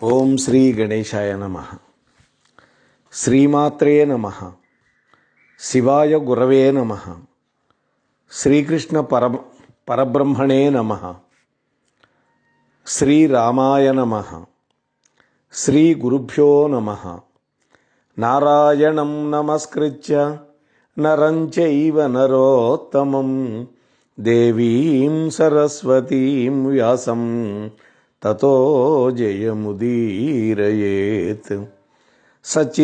ఓం శ్రీ గణేశాయ నమః. శ్రీమాత్రే నమః. శివాయ గురవే నమః. శ్రీకృష్ణ పరబ్రహ్మణే నమః. శ్రీరామాయ నమః. శ్రీ గురుభ్యో నమః. నారాయణం నమస్కృత్య నరం చైవ నరోత్తమం దేవీం సరస్వతీం వ్యాసం తతో జయముదీరయేత్. సచ్చిదానందరూపాయ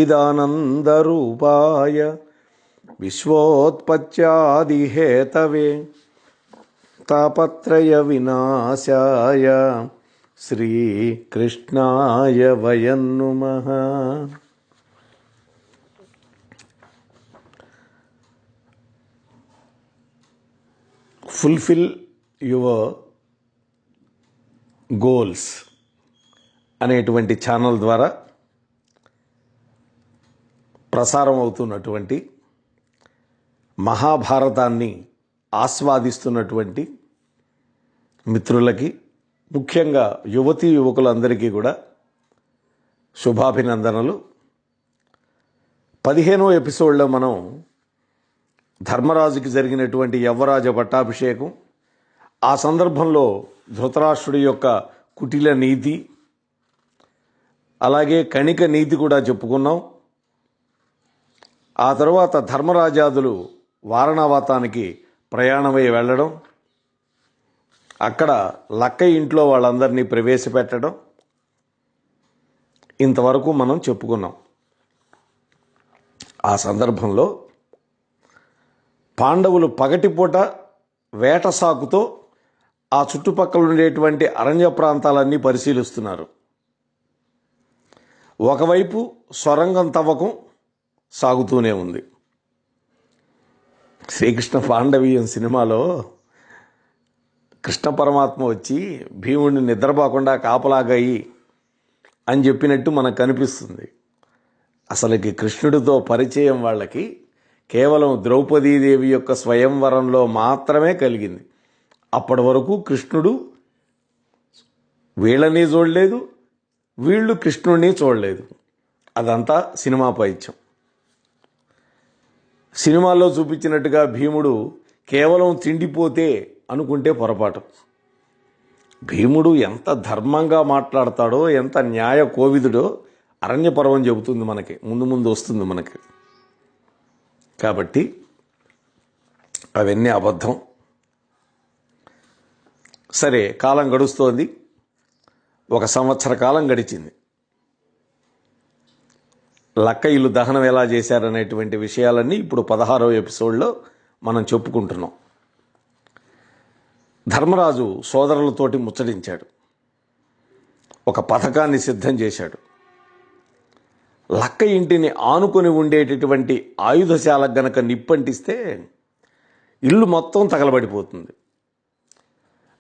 విశ్వోత్పత్యాదిహేతవే తాపత్రయ వినాశాయ శ్రీకృష్ణాయ వయం నమః. ఫుల్ఫిల్ యువర్ గోల్స్ అనేటువంటి ఛానల్ ద్వారా ప్రసారం అవుతున్నటువంటి మహాభారతాన్ని ఆస్వాదిస్తున్నటువంటి మిత్రులకి, ముఖ్యంగా యువతీ యువకులందరికీ కూడా శుభాభినందనలు. 15వ ఎపిసోడ్లో మనం ధర్మరాజుకి జరిగినటువంటి యవ్వరాజ పట్టాభిషేకం, ఆ సందర్భంలో ధృతరాష్ట్రుడి యొక్క కుటిల నీతి, అలాగే కణిక నీతి కూడా చెప్పుకున్నాం. ఆ తర్వాత ధర్మరాజాదులు వారణావతానికి ప్రయాణమై వెళ్ళడం, అక్కడ లక్క ఇంట్లో వాళ్ళందరినీ ప్రవేశపెట్టడం, ఇంతవరకు మనం చెప్పుకున్నాం. ఆ సందర్భంలో పాండవులు పగటిపూట వేట సాకుతో ఆ చుట్టుపక్కల ఉండేటువంటి అరణ్య ప్రాంతాలన్నీ పరిశీలిస్తున్నారు. ఒకవైపు సొరంగం తవ్వకం సాగుతూనే ఉంది. శ్రీకృష్ణ పాండవీయం సినిమాలో కృష్ణ పరమాత్మ వచ్చి భీముడిని నిద్రపోకుండా కాపలాగాయి అని చెప్పినట్టు మనకు కనిపిస్తుంది. అసలుకి కృష్ణుడితో పరిచయం వాళ్ళకి కేవలం ద్రౌపదీదేవి యొక్క స్వయంవరంలో మాత్రమే కలిగింది. అప్పటి వరకు కృష్ణుడు వీళ్ళని చూడలేదు, వీళ్ళు కృష్ణుడిని చూడలేదు. అదంతా సినిమా పైత్యం. సినిమాల్లో చూపించినట్టుగా భీముడు కేవలం తిండిపోతే అనుకుంటే పొరపాటు. భీముడు ఎంత ధర్మంగా మాట్లాడతాడో, ఎంత న్యాయ కోవిదుడో అరణ్య పర్వం చెబుతుంది మనకి, ముందు ముందు వస్తుంది మనకి. కాబట్టి అవన్నీ అబద్ధం. సరే, కాలం గడుస్తోంది. 1 సంవత్సర కాలం గడిచింది. లక్క ఇల్లు దహనం ఎలా చేశారనేటువంటి విషయాలన్నీ ఇప్పుడు 16వ ఎపిసోడ్లో మనం చెప్పుకుంటున్నాం. ధర్మరాజు సోదరులతోటి ముచ్చటించాడు, ఒక పథకాన్ని సిద్ధం చేశాడు. లక్క ఇంటిని ఆనుకొని ఉండేటటువంటి ఆయుధశాలకు గనక నిప్పంటిస్తే ఇల్లు మొత్తం తగలబడిపోతుంది.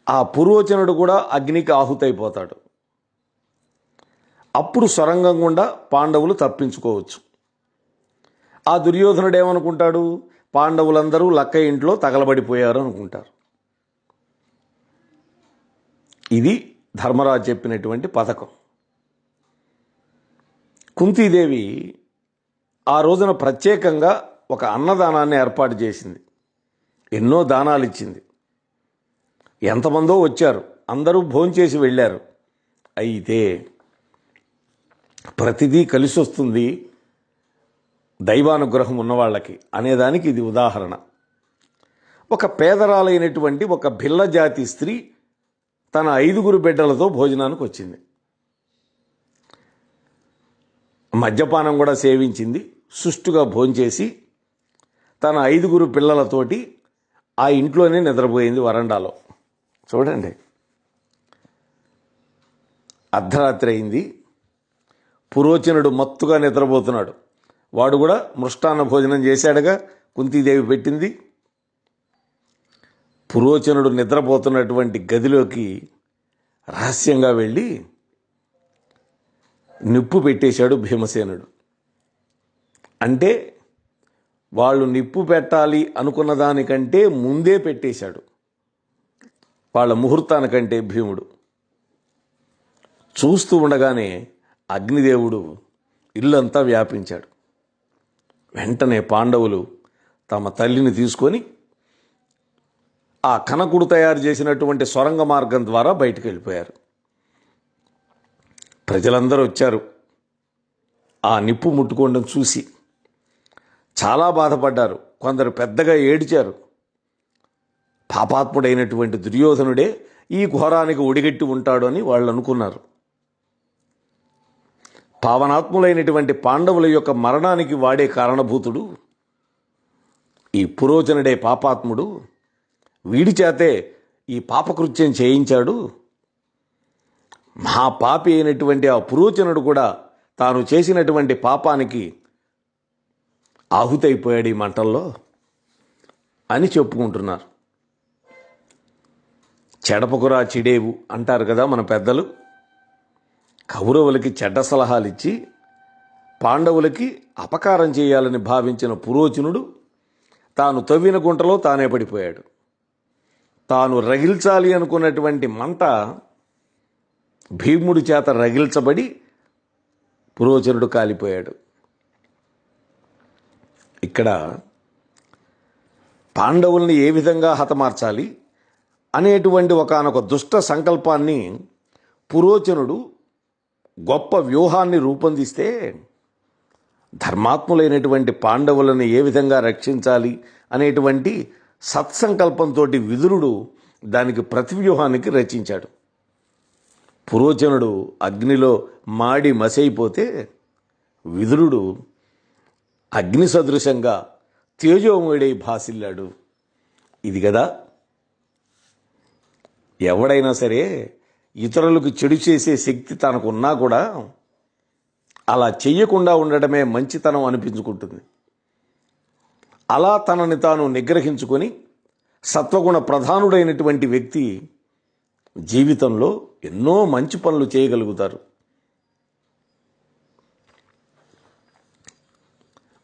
ఆ పురోచనుడు కూడా అగ్నికి ఆహుతైపోతాడు. అప్పుడు సొరంగం గుండా పాండవులు తప్పించుకోవచ్చు. ఆ దుర్యోధనుడు ఏమనుకుంటాడు, పాండవులందరూ లక్క ఇంట్లో తగలబడిపోయారు అనుకుంటారు. ఇది ధర్మరాజు చెప్పినటువంటి పథకం. కుంతీదేవి ఆ రోజున ప్రత్యేకంగా ఒక అన్నదానాన్ని ఏర్పాటు చేసింది. ఎన్నో దానాలు ఇచ్చింది. ఎంతమందో వచ్చారు, అందరూ భోంచేసి వెళ్ళారు. అయితే ప్రతిదీ కలిసి వస్తుంది దైవానుగ్రహం ఉన్నవాళ్ళకి అనేదానికి ఇది ఉదాహరణ. ఒక పేదరాలైనటువంటి ఒక భిల్ల జాతి స్త్రీ తన 5 బిడ్డలతో భోజనానికి వచ్చింది. మద్యపానం కూడా సేవించింది. సుష్టుగా భోంచేసి తన 5 పిల్లలతోటి ఆ ఇంట్లోనే నిద్రపోయింది, వరండాలో. చూడండి, అర్ధరాత్రి అయింది. పురోచనుడు మత్తుగా నిద్రపోతున్నాడు. వాడు కూడా మృష్టాన్న భోజనం చేశాడుగా, కుంతీదేవి పెట్టింది. పురోచనుడు నిద్రపోతున్నటువంటి గదిలోకి రహస్యంగా వెళ్ళి నిప్పు పెట్టేశాడు భీమసేనుడు. అంటే వాళ్ళు నిప్పు పెట్టాలి అనుకున్న దానికంటే ముందే పెట్టేశాడు, వాళ్ళ ముహూర్తానికంటే భీముడు. చూస్తూ ఉండగానే అగ్నిదేవుడు ఇల్లంతా వ్యాపించాడు. వెంటనే పాండవులు తమ తల్లిని తీసుకొని ఆ కనకుడు తయారు చేసినటువంటి సొరంగ మార్గం ద్వారా బయటికి వెళ్ళిపోయారు. ప్రజలందరూ వచ్చారు. ఆ నిప్పు ముట్టుకోవడం చూసి చాలా బాధపడ్డారు. కొందరు పెద్దగా ఏడిచారు. పాపాత్ముడైనటువంటి దుర్యోధనుడే ఈ ఘోరానికి ఒడిగట్టి ఉంటాడు అని వాళ్ళు అనుకున్నారు. పావనాత్ములైనటువంటి పాండవుల యొక్క మరణానికి వాడే కారణభూతుడు ఈ పురోచనుడే పాపాత్ముడు. వీడి చేతే ఈ పాపకృత్యం చేయించాడు. మహాపాపి అయినటువంటి ఆ పురోచనుడు కూడా తాను చేసినటువంటి పాపానికి ఆహుతైపోయాడు ఈ మంటల్లో అని చెప్పుకుంటున్నారు. చెడపకురా చిడేవు అంటారు కదా మన పెద్దలు. కౌరవులకి చెడ్డ సలహాలు ఇచ్చి పాండవులకి అపకారం చేయాలని భావించిన పురోచనుడు తాను తవ్విన గుంటలో తానే పడిపోయాడు. తాను రగిల్చాలి అనుకున్నటువంటి మంట భీముడి చేత రగిల్చబడి పురోచనుడు కాలిపోయాడు. ఇక్కడ పాండవుల్ని ఏ విధంగా హతమార్చాలి అనేటువంటి ఒకానొక దుష్ట సంకల్పాన్ని పురోచనుడు గొప్ప వ్యూహాన్ని రూపొందిస్తే ధర్మాత్ములైనటువంటి పాండవులను ఏ విధంగా రక్షించాలి అనేటువంటి సత్సంకల్పంతో విదురుడు దానికి ప్రతివ్యూహానికి రచించాడు. పురోచనుడు అగ్నిలో మాడి మసైపోతే విదురుడు అగ్ని సదృశంగా తేజోమయుడై భాసిల్లాడు. ఇది కదా ఎవడైనా సరే ఇతరులకు చెడు చేసే శక్తి తనకున్నా కూడా అలా చెయ్యకుండా ఉండడమే మంచితనం అనిపించుకుంటుంది. అలా తనని తాను నిగ్రహించుకొని సత్వగుణ ప్రధానుడైనటువంటి వ్యక్తి జీవితంలో ఎన్నో మంచి పనులు చేయగలుగుతారు.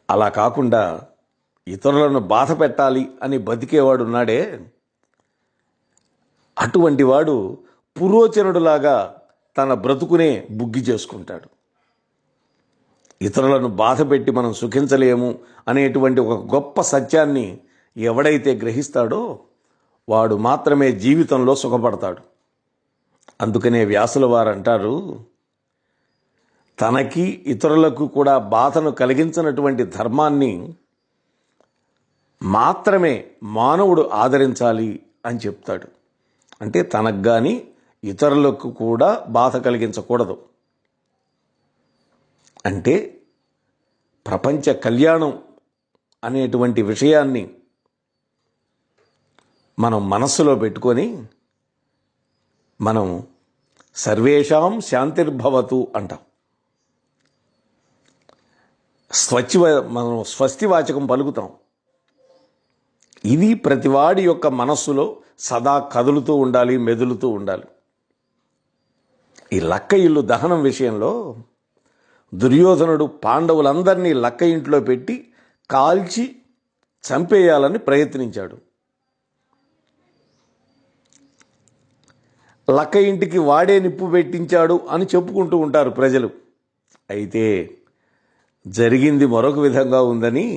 అలా కాకుండా ఇతరులను బాధ పెట్టాలి అని బతికేవాడు ఉన్నాడే, అటువంటి వాడు పురోచనుడులాగా తన బ్రతుకునే బుగ్గి చేసుకుంటాడు. ఇతరులను బాధ పెట్టి మనం సుఖించలేము అనేటువంటి ఒక గొప్ప సత్యాన్ని ఎవడైతే గ్రహిస్తాడో వాడు మాత్రమే జీవితంలో సుఖపడతాడు. అందుకనే వ్యాసుల వారు అంటారు, తనకి ఇతరులకు కూడా బాధను కలిగించినటువంటి ధర్మాన్ని మాత్రమే మానవుడు ఆదరించాలి అని చెప్తాడు. అంటే తనకు కానీ ఇతరులకు కూడా బాధ కలిగించకూడదు. అంటే ప్రపంచ కళ్యాణం అనేటువంటి విషయాన్ని మనం మనస్సులో పెట్టుకొని మనం సర్వేషాం శాంతిర్భవతు అంటాం. మనం స్వస్తివాచకం పలుకుతాం. ఇది ప్రతివాడి యొక్క మనస్సులో సదా కదులుతూ ఉండాలి, మెదులుతూ ఉండాలి. ఈ లక్క ఇల్లు దహనం విషయంలో దుర్యోధనుడు పాండవులందరినీ లక్క ఇంట్లో పెట్టి కాల్చి చంపేయాలని ప్రయత్నించాడు. లక్క ఇంటికి వాడే నిప్పు పెట్టించాడు అని చెప్పుకుంటూ ఉంటారు ప్రజలు. అయితే జరిగింది మరొక విధంగా ఉందని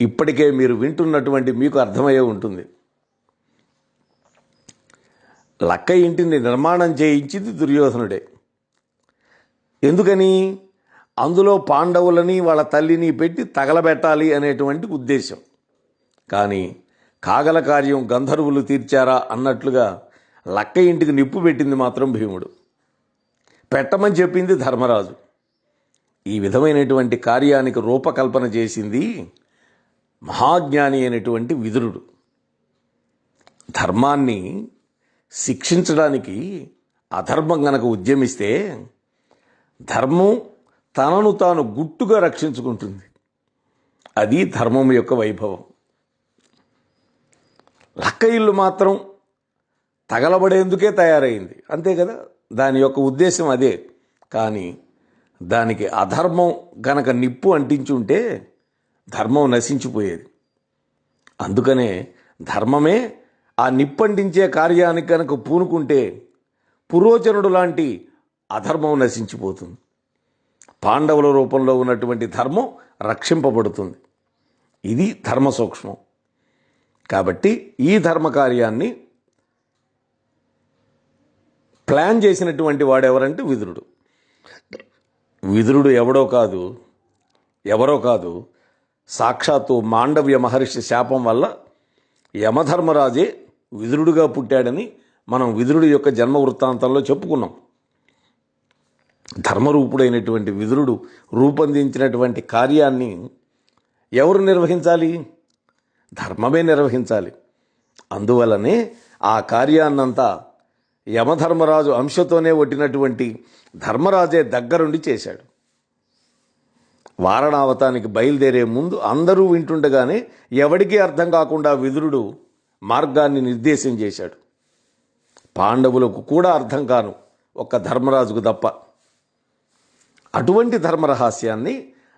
ఇప్పటికే మీరు వింటున్నటువంటి మీకు అర్థమయ్యే ఉంటుంది. లక్క ఇంటిని నిర్మాణం చేయించింది దుర్యోధనుడే. ఎందుకని? అందులో పాండవులని వాళ్ళ తల్లిని పెట్టి తగలబెట్టాలి అనేటువంటి ఉద్దేశం. కానీ కాగల కార్యం గంధర్వులు తీర్చారా అన్నట్లుగా లక్క ఇంటికి నిప్పు పెట్టింది మాత్రం భీముడు. పెట్టమని చెప్పింది ధర్మరాజు. ఈ విధమైనటువంటి కార్యానికి రూపకల్పన చేసింది మహాజ్ఞాని అయినటువంటి విదురుడు. ధర్మాన్ని శిక్షించడానికి అధర్మం గనక ఉద్యమిస్తే ధర్మం తనను తాను గుట్టుగా రక్షించుకుంటుంది. అది ధర్మం యొక్క వైభవం. లక్క ఇల్లు మాత్రం తగలబడేందుకే తయారైంది, అంతే కదా. దాని యొక్క ఉద్దేశం అదే. కానీ దానికి అధర్మం గనక నిప్పు అంటించుంటే ధర్మం నశించిపోయేది. అందుకనే ధర్మమే ఆ నిప్పంటించే కార్యానికి కనుక పూనుకుంటే పురోచనుడు లాంటి అధర్మం నశించిపోతుంది. పాండవుల రూపంలో ఉన్నటువంటి ధర్మం రక్షింపబడుతుంది. ఇది ధర్మ సూక్ష్మం. కాబట్టి ఈ ధర్మ కార్యాన్ని ప్లాన్ చేసినటువంటి వాడెవరంటే విదురుడు. విదురుడు ఎవరో కాదు, సాక్షాత్తు మాండవ్య మహర్షి శాపం వల్ల యమధర్మరాజే విదురుడుగా పుట్టాడని మనం విదురుడి యొక్క జన్మ వృత్తాంతంలో చెప్పుకున్నాం. ధర్మరూపుడైనటువంటి విదురుడు రూపొందించినటువంటి కార్యాన్ని ఎవరు నిర్వహించాలి? ధర్మమే నిర్వహించాలి. అందువల్లనే ఆ కార్యాన్నంతా యమధర్మరాజు అంశతోనే ఒట్టినటువంటి ధర్మరాజే దగ్గరుండి చేశాడు. వారణావతానికి బయలుదేరే ముందు అందరూ వింటుండగానే ఎవడికి అర్థం కాకుండా విదురుడు మార్గాన్ని నిర్దేశం చేశాడు. పాండవులకు కూడా అర్థం కాను, ఒక్క ధర్మరాజుకు తప్ప. అటువంటి ధర్మరహస్యాన్ని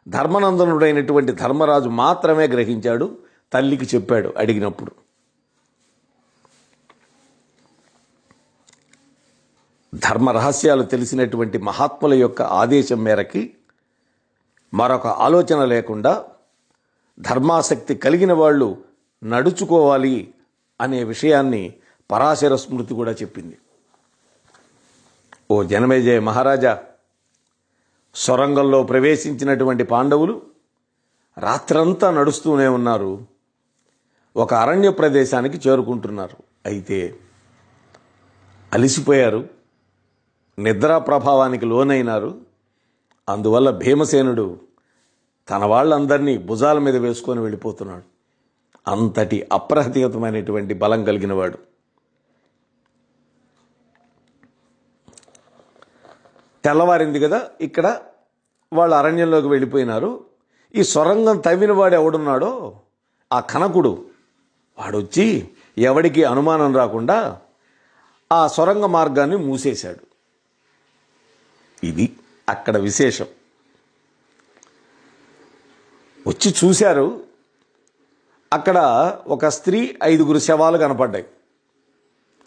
ధర్మనందనుడైనటువంటి ధర్మరాజు మాత్రమే గ్రహించాడు, తల్లికి చెప్పాడు అడిగినప్పుడు. ధర్మ రహస్యాలు తెలిసినటువంటి మహాత్ముల యొక్క ఆదేశం మేరకి మరొక ఆలోచన లేకుండా ధర్మాసక్తి కలిగిన వాళ్ళు నడుచుకోవాలి అనే విషయాన్ని పరాశర స్మృతి కూడా చెప్పింది. ఓ జనమేజయ మహారాజా, సొరంగంలో ప్రవేశించినటువంటి పాండవులు రాత్రంతా నడుస్తూనే ఉన్నారు. ఒక అరణ్య ప్రదేశానికి చేరుకుంటున్నారు. అయితే అలిసిపోయారు, నిద్రా ప్రభావానికి లోనైనారు. అందువల్ల భీమసేనుడు తన వాళ్ళందరినీ భుజాల మీద వేసుకొని వెళ్ళిపోతున్నాడు. అంతటి అప్రహతిగతమైనటువంటి బలం కలిగినవాడు. తెల్లవారింది కదా, ఇక్కడ వాళ్ళు అరణ్యంలోకి వెళ్ళిపోయినారు. ఈ సొరంగం తవ్విన వాడు ఎవడున్నాడో ఆ కనకుడు వాడొచ్చి ఎవడికి అనుమానం రాకుండా ఆ సొరంగ మార్గాన్ని మూసేశాడు. ఇది అక్కడ విశేషం. వచ్చి చూశారు, అక్కడ ఒక స్త్రీ 5 శవాలు కనపడ్డాయి.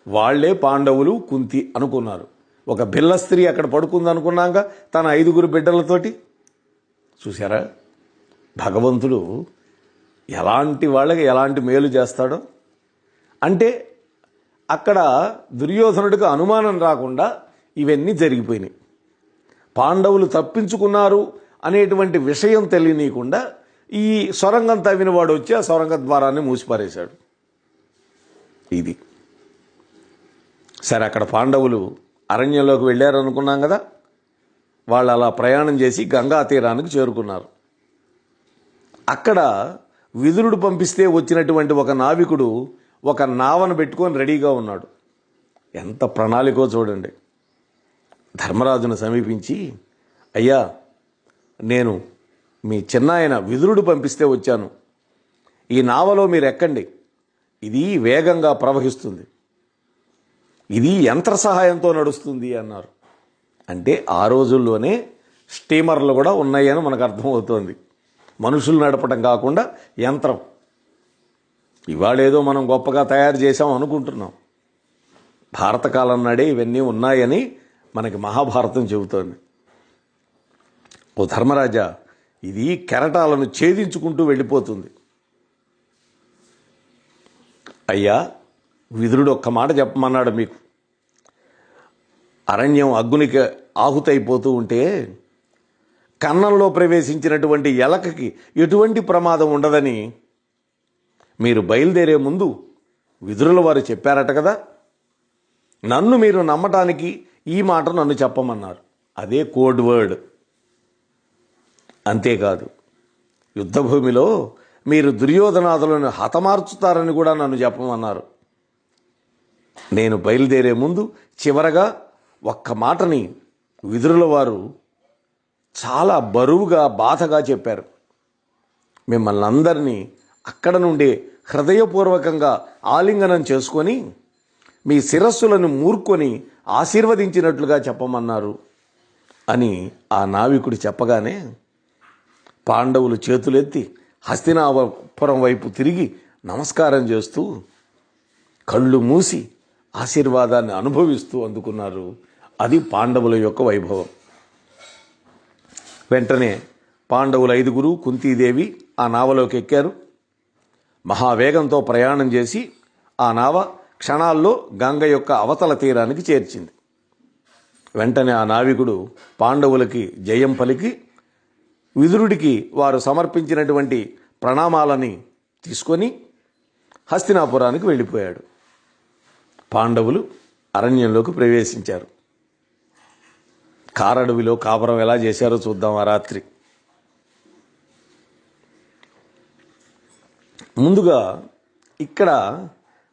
వాళ్లే పాండవులు, కుంతి అనుకున్నారు. ఒక బిల్ల స్త్రీ అక్కడ పడుకుంది అనుకున్నాక తన 5 బిడ్డలతోటి. చూశారా భగవంతుడు ఎలాంటి వాళ్ళకి ఎలాంటి మేలు చేస్తాడో. అంటే అక్కడ దుర్యోధనుడికి అనుమానం రాకుండా ఇవన్నీ జరిగిపోయినాయి. పాండవులు తప్పించుకున్నారు అనేటువంటి విషయం తెలియనీయకుండా ఈ సొరంగం తవ్విన వాడు వచ్చి ఆ సొరంగ ద్వారాన్ని మూసిపారేశాడు. ఇది సరే, అక్కడ పాండవులు అరణ్యంలోకి వెళ్ళారు అనుకున్నాం కదా. వాళ్ళు అలా ప్రయాణం చేసి గంగా తీరానికి చేరుకున్నారు. అక్కడ విదురుడు పంపిస్తే వచ్చినటువంటి ఒక నావికుడు ఒక నావను పెట్టుకొని రెడీగా ఉన్నాడు. ఎంత ప్రణాళికో చూడండి. ధర్మరాజును సమీపించి, అయ్యా, నేను మీ చిన్నాయన విదురుడు పంపిస్తే వచ్చాను. ఈ నావలో మీరు ఎక్కండి, ఇది వేగంగా ప్రవహిస్తుంది, ఇది యంత్ర సహాయంతో నడుస్తుంది అన్నారు. అంటే ఆ రోజుల్లోనే స్టీమర్లు కూడా ఉన్నాయని మనకు అర్థమవుతోంది. మనుషులు నడపడం కాకుండా యంత్రం. ఇవాళేదో మనం గొప్పగా తయారు చేసాం అనుకుంటున్నాం. భారతకాలం నాడే ఇవన్నీ ఉన్నాయని మనకి మహాభారతం చెబుతోంది. ఓ ధర్మరాజా, ఇది కెరటాలను ఛేదించుకుంటూ వెళ్ళిపోతుంది. అయ్యా, విదురుడు ఒక్క మాట చెప్పమన్నాడు మీకు. అరణ్యం అగ్నికి ఆహుతైపోతూ ఉంటే కన్నంలో ప్రవేశించినటువంటి ఎలకకి ఎటువంటి ప్రమాదం ఉండదని మీరు బయలుదేరే ముందు విదురుల వారు చెప్పారట కదా. నన్ను మీరు నమ్మటానికి ఈ మాట నన్ను చెప్పమన్నారు. అదే కోడ్ వర్డ్. అంతేకాదు, యుద్ధభూమిలో మీరు దుర్యోధనాదులను హతమార్చుతారని కూడా నన్ను చెప్పమన్నారు. నేను బయలుదేరే ముందు చివరగా ఒక్క మాటని విదురుల వారు చాలా బరువుగా బాధగా చెప్పారు. మిమ్మల్ని అందరినీ అక్కడ నుండే హృదయపూర్వకంగా ఆలింగనం చేసుకొని మీ శిరస్సులను మూర్కొని ఆశీర్వదించినట్లుగా చెప్పమన్నారు అని ఆ నావికుడు చెప్పగానే పాండవులు చేతులెత్తి హస్తినాపురం వైపు తిరిగి నమస్కారం చేస్తూ కళ్ళు మూసి ఆశీర్వాదాన్ని అనుభవిస్తూ అందుకున్నారు. అది పాండవుల యొక్క వైభవం. వెంటనే పాండవులు 5 కుంతీదేవి ఆ నావలోకి ఎక్కారు. మహావేగంతో ప్రయాణం చేసి ఆ నావ క్షణాల్లో గంగ యొక్క అవతల తీరానికి చేర్చింది. వెంటనే ఆ నావికుడు పాండవులకి జయం పలికి విదురుడికి వారు సమర్పించినటువంటి ప్రణామాలని తీసుకొని హస్తినాపురానికి వెళ్ళిపోయాడు. పాండవులు అరణ్యంలోకి ప్రవేశించారు. కారడవిలో కాపురం ఎలా చేశారో చూద్దాం ఆ రాత్రి. ముందుగా ఇక్కడ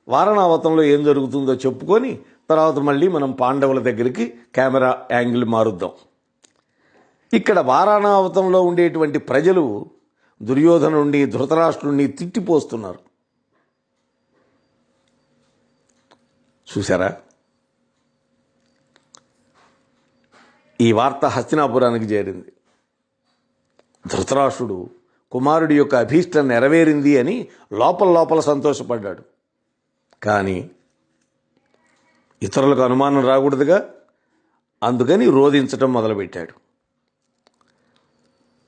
వారణావతంలో ఏం జరుగుతుందో చెప్పుకొని తర్వాత మళ్ళీ మనం పాండవుల దగ్గరికి కెమెరా యాంగిల్ మారుద్దాం. ఇక్కడ వారణావతంలో ఉండేటువంటి ప్రజలు దుర్యోధనుడిని ధృతరాష్ట్రుడిని తిట్టిపోస్తున్నారు. చూసారా? ఈ వార్త హస్తినాపురానికి చేరింది. ధృతరాష్ట్రుడు కుమారుడి యొక్క అభీష్టం నెరవేరింది అని లోపల సంతోషపడ్డాడు. కానీ ఇతరులకు అనుమానం రాకూడదుగా, అందుకని రోధించటం మొదలుపెట్టాడు.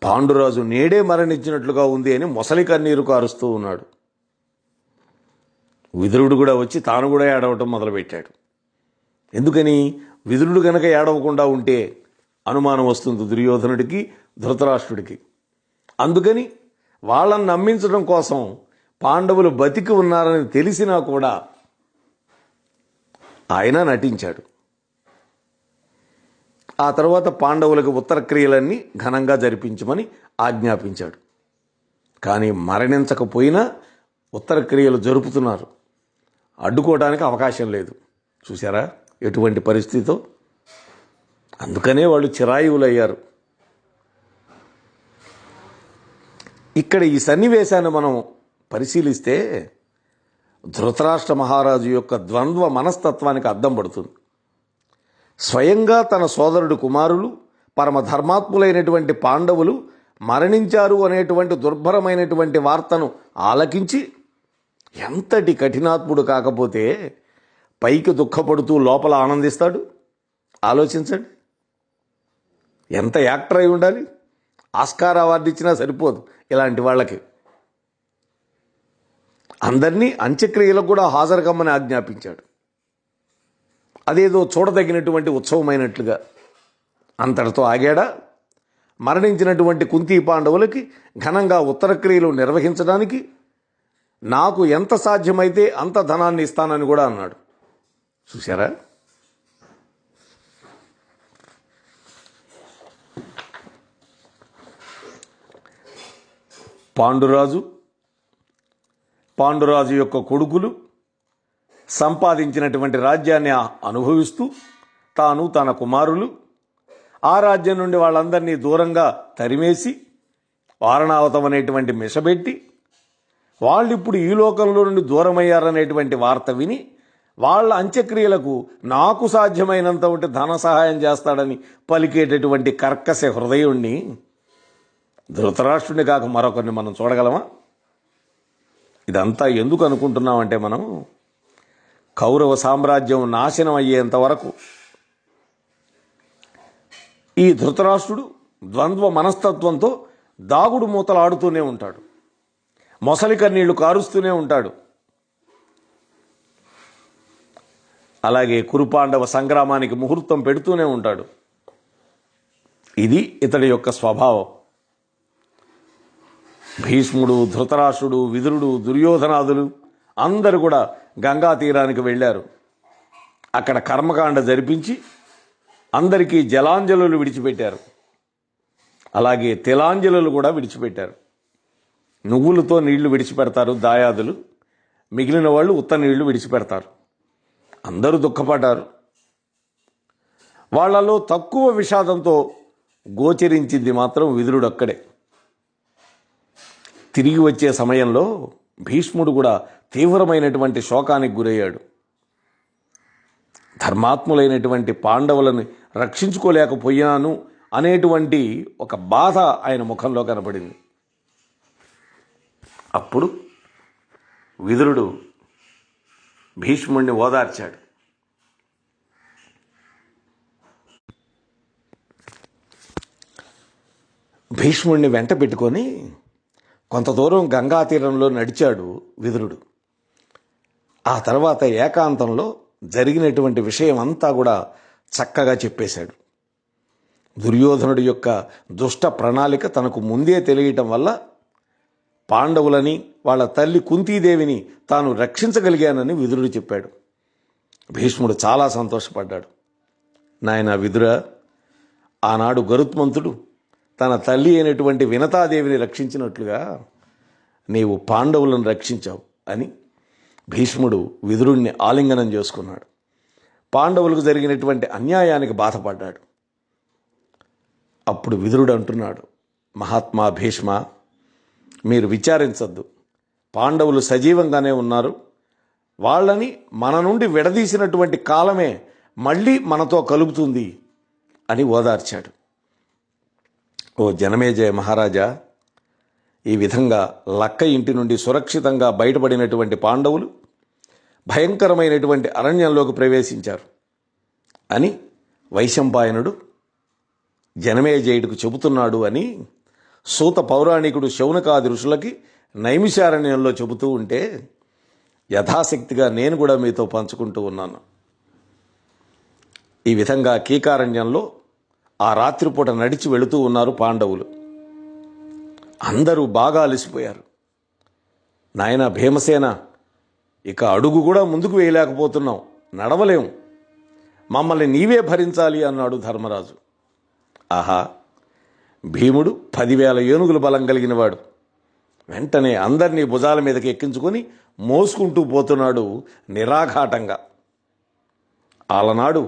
పాండురాజు నేడే మరణించినట్లుగా ఉంది అని మొసలి కన్నీరు కారుస్తూ ఉన్నాడు. విదురుడు కూడా వచ్చి తాను కూడా ఏడవటం మొదలుపెట్టాడు. ఎందుకని? విదురుడు కనుక ఏడవకుండా ఉంటే అనుమానం వస్తుంది దుర్యోధనుడికి, ధృతరాష్ట్రుడికి. అందుకని వాళ్ళని నమ్మించడం కోసం పాండవులు బతికి ఉన్నారని తెలిసినా కూడా ఆయన నటించాడు. ఆ తర్వాత పాండవులకు ఉత్తర క్రియలన్నీ ఘనంగా జరిపించమని ఆజ్ఞాపించాడు. కానీ మరణించకపోయినా ఉత్తర క్రియలు జరుపుతున్నారు. అడ్డుకోవడానికి అవకాశం లేదు. చూసారా ఎటువంటి పరిస్థితితో? అందుకనే వాళ్ళు చిరాయువులయ్యారు. ఇక్కడ ఈ సన్నివేశాన్ని మనం పరిశీలిస్తే ధృతరాష్ట్ర మహారాజు యొక్క ద్వంద్వ మనస్తత్వానికి అద్దం పడుతుంది. స్వయంగా తన సోదరుడు కుమారులు పరమ ధర్మాత్ములైనటువంటి పాండవులు మరణించారు అనేటువంటి దుర్భరమైనటువంటి వార్తను ఆలకించి ఎంతటి కఠినాత్ముడు కాకపోతే పైకి దుఃఖపడుతూ లోపల ఆనందిస్తాడు? ఆలోచించండి. ఎంత యాక్టర్ అయి ఉండాలి? ఆస్కార్ అవార్డు ఇచ్చినా సరిపోదు ఇలాంటి వాళ్ళకి. అందరినీ అంత్యక్రియలకు కూడా హాజరు కమ్మని ఆజ్ఞాపించాడు. అదేదో చూడదగినటువంటి ఉత్సవమైనట్లుగా. అంతటితో ఆగాడా? మరణించినటువంటి కుంతీ పాండవులకి ఘనంగా ఉత్తర క్రియలు నిర్వహించడానికి నాకు ఎంత సాధ్యమైతే అంత ధనాన్ని ఇస్తానని కూడా అన్నాడు. చూశారా? పాండురాజు యొక్క కొడుకులు సంపాదించినటువంటి రాజ్యాన్ని అనుభవిస్తూ తాను తన కుమారులు ఆ రాజ్యం నుండి వాళ్ళందరినీ దూరంగా తరిమేసి వారణావతం అనేటువంటి మిషబెట్టి వాళ్ళిప్పుడు ఈ లోకంలో నుండి దూరమయ్యారనేటువంటి వార్త విని వాళ్ళ అంత్యక్రియలకు నాకు సాధ్యమైనంత ఒకటి ధన సహాయం చేస్తాడని పలికేటటువంటి కర్కశ హృదయుణ్ణి ధృతరాష్ట్రుని కాక మరొకరిని మనం చూడగలమా? ఇదంతా ఎందుకు అనుకుంటున్నామంటే మనం కౌరవ సామ్రాజ్యం నాశనం అయ్యేంత వరకు ఈ ధృతరాష్ట్రుడు ద్వంద్వ మనస్తత్వంతో దాగుడు మూతలు ఆడుతూనే ఉంటాడు. మొసలి కన్నీళ్లు కారుస్తూనే ఉంటాడు. అలాగే కురుపాండవ సంగ్రామానికి ముహూర్తం పెడుతూనే ఉంటాడు. ఇది ఇతడి యొక్క స్వభావం. భీష్ముడు, ధృతరాష్ట్రుడు, విదురుడు, దుర్యోధనాదులు అందరూ కూడా గంగా తీరానికి వెళ్ళారు. అక్కడ కర్మకాండ జరిపించి అందరికీ జలాంజలులు విడిచిపెట్టారు. అలాగే తిలాంజలులు కూడా విడిచిపెట్టారు. నువ్వులతో నీళ్లు విడిచిపెడతారు దాయాదులు, మిగిలిన వాళ్ళు ఉత్త నీళ్లు విడిచిపెడతారు. అందరూ దుఃఖపడ్డారు. వాళ్లలో తక్కువ విషాదంతో గోచరించింది మాత్రం విదురుడు అక్కడే. తిరిగి వచ్చే సమయంలో భీష్ముడు కూడా తీవ్రమైనటువంటి శోకానికి గురయ్యాడు. ధర్మాత్ములైనటువంటి పాండవులను రక్షించుకోలేకపోయాను అనేటువంటి ఒక బాధ ఆయన ముఖంలో కనపడింది. అప్పుడు విదురుడు భీష్ముడిని ఓదార్చాడు. భీష్ముడిని వెంట పెట్టుకొని కొంత దూరం గంగా తీరంలో నడిచాడు విదురుడు. ఆ తర్వాత ఏకాంతంలో జరిగినటువంటి విషయం అంతా కూడా చక్కగా చెప్పేశాడు. దుర్యోధనుడి యొక్క దుష్ట ప్రణాళిక తనకు ముందే తెలియటం వల్ల పాండవులని వాళ్ళ తల్లి కుంతీదేవిని తాను రక్షించగలిగానని విదురుడు చెప్పాడు. భీష్ముడు చాలా సంతోషపడ్డాడు. నాయన విదుర, ఆనాడు గరుత్మంతుడు తన తల్లి అయినటువంటి వినతాదేవిని రక్షించినట్లుగా నీవు పాండవులను రక్షించావు అని భీష్ముడు విదురుణ్ణి ఆలింగనం చేసుకున్నాడు. పాండవులకు జరిగినటువంటి అన్యాయానికి బాధపడ్డాడు. అప్పుడు విదురుడు అంటున్నాడు, మహాత్మా భీష్మ, మీరు విచారించద్దు. పాండవులు సజీవంగానే ఉన్నారు. వాళ్ళని మన నుండి విడదీసినటువంటి కాలమే మళ్ళీ మనతో కలుపుతుంది అని ఓదార్చాడు. ఓ జనమేజయ మహారాజా, ఈ విధంగా లక్క ఇంటి నుండి సురక్షితంగా బయటపడినటువంటి పాండవులు భయంకరమైనటువంటి అరణ్యంలోకి ప్రవేశించారు అని వైశంపాయనుడు జనమేజయుడికి చెబుతున్నాడు అని సూత పౌరాణికుడు శౌనకాది ఋషులకి నైమిషారణ్యంలో చెబుతూ ఉంటే యథాశక్తిగా నేను కూడా మీతో పంచుకుంటూ ఉన్నాను. ఈ విధంగా కీకారణ్యంలో ఆ రాత్రిపూట నడిచి వెళుతూ ఉన్నారు పాండవులు. అందరూ బాగా అలసిపోయారు. నాయన భీమసేన, ఇక అడుగు కూడా ముందుకు వేయలేకపోతున్నాం, నడవలేం, మమ్మల్ని నీవే భరించాలి అన్నాడు ధర్మరాజు. ఆహా, భీముడు 10,000 ఏనుగుల బలం కలిగినవాడు. వెంటనే అందరినీ భుజాల మీదకి ఎక్కించుకొని మోసుకుంటూ పోతున్నాడు నిరాఘాటంగా. ఆలనాడు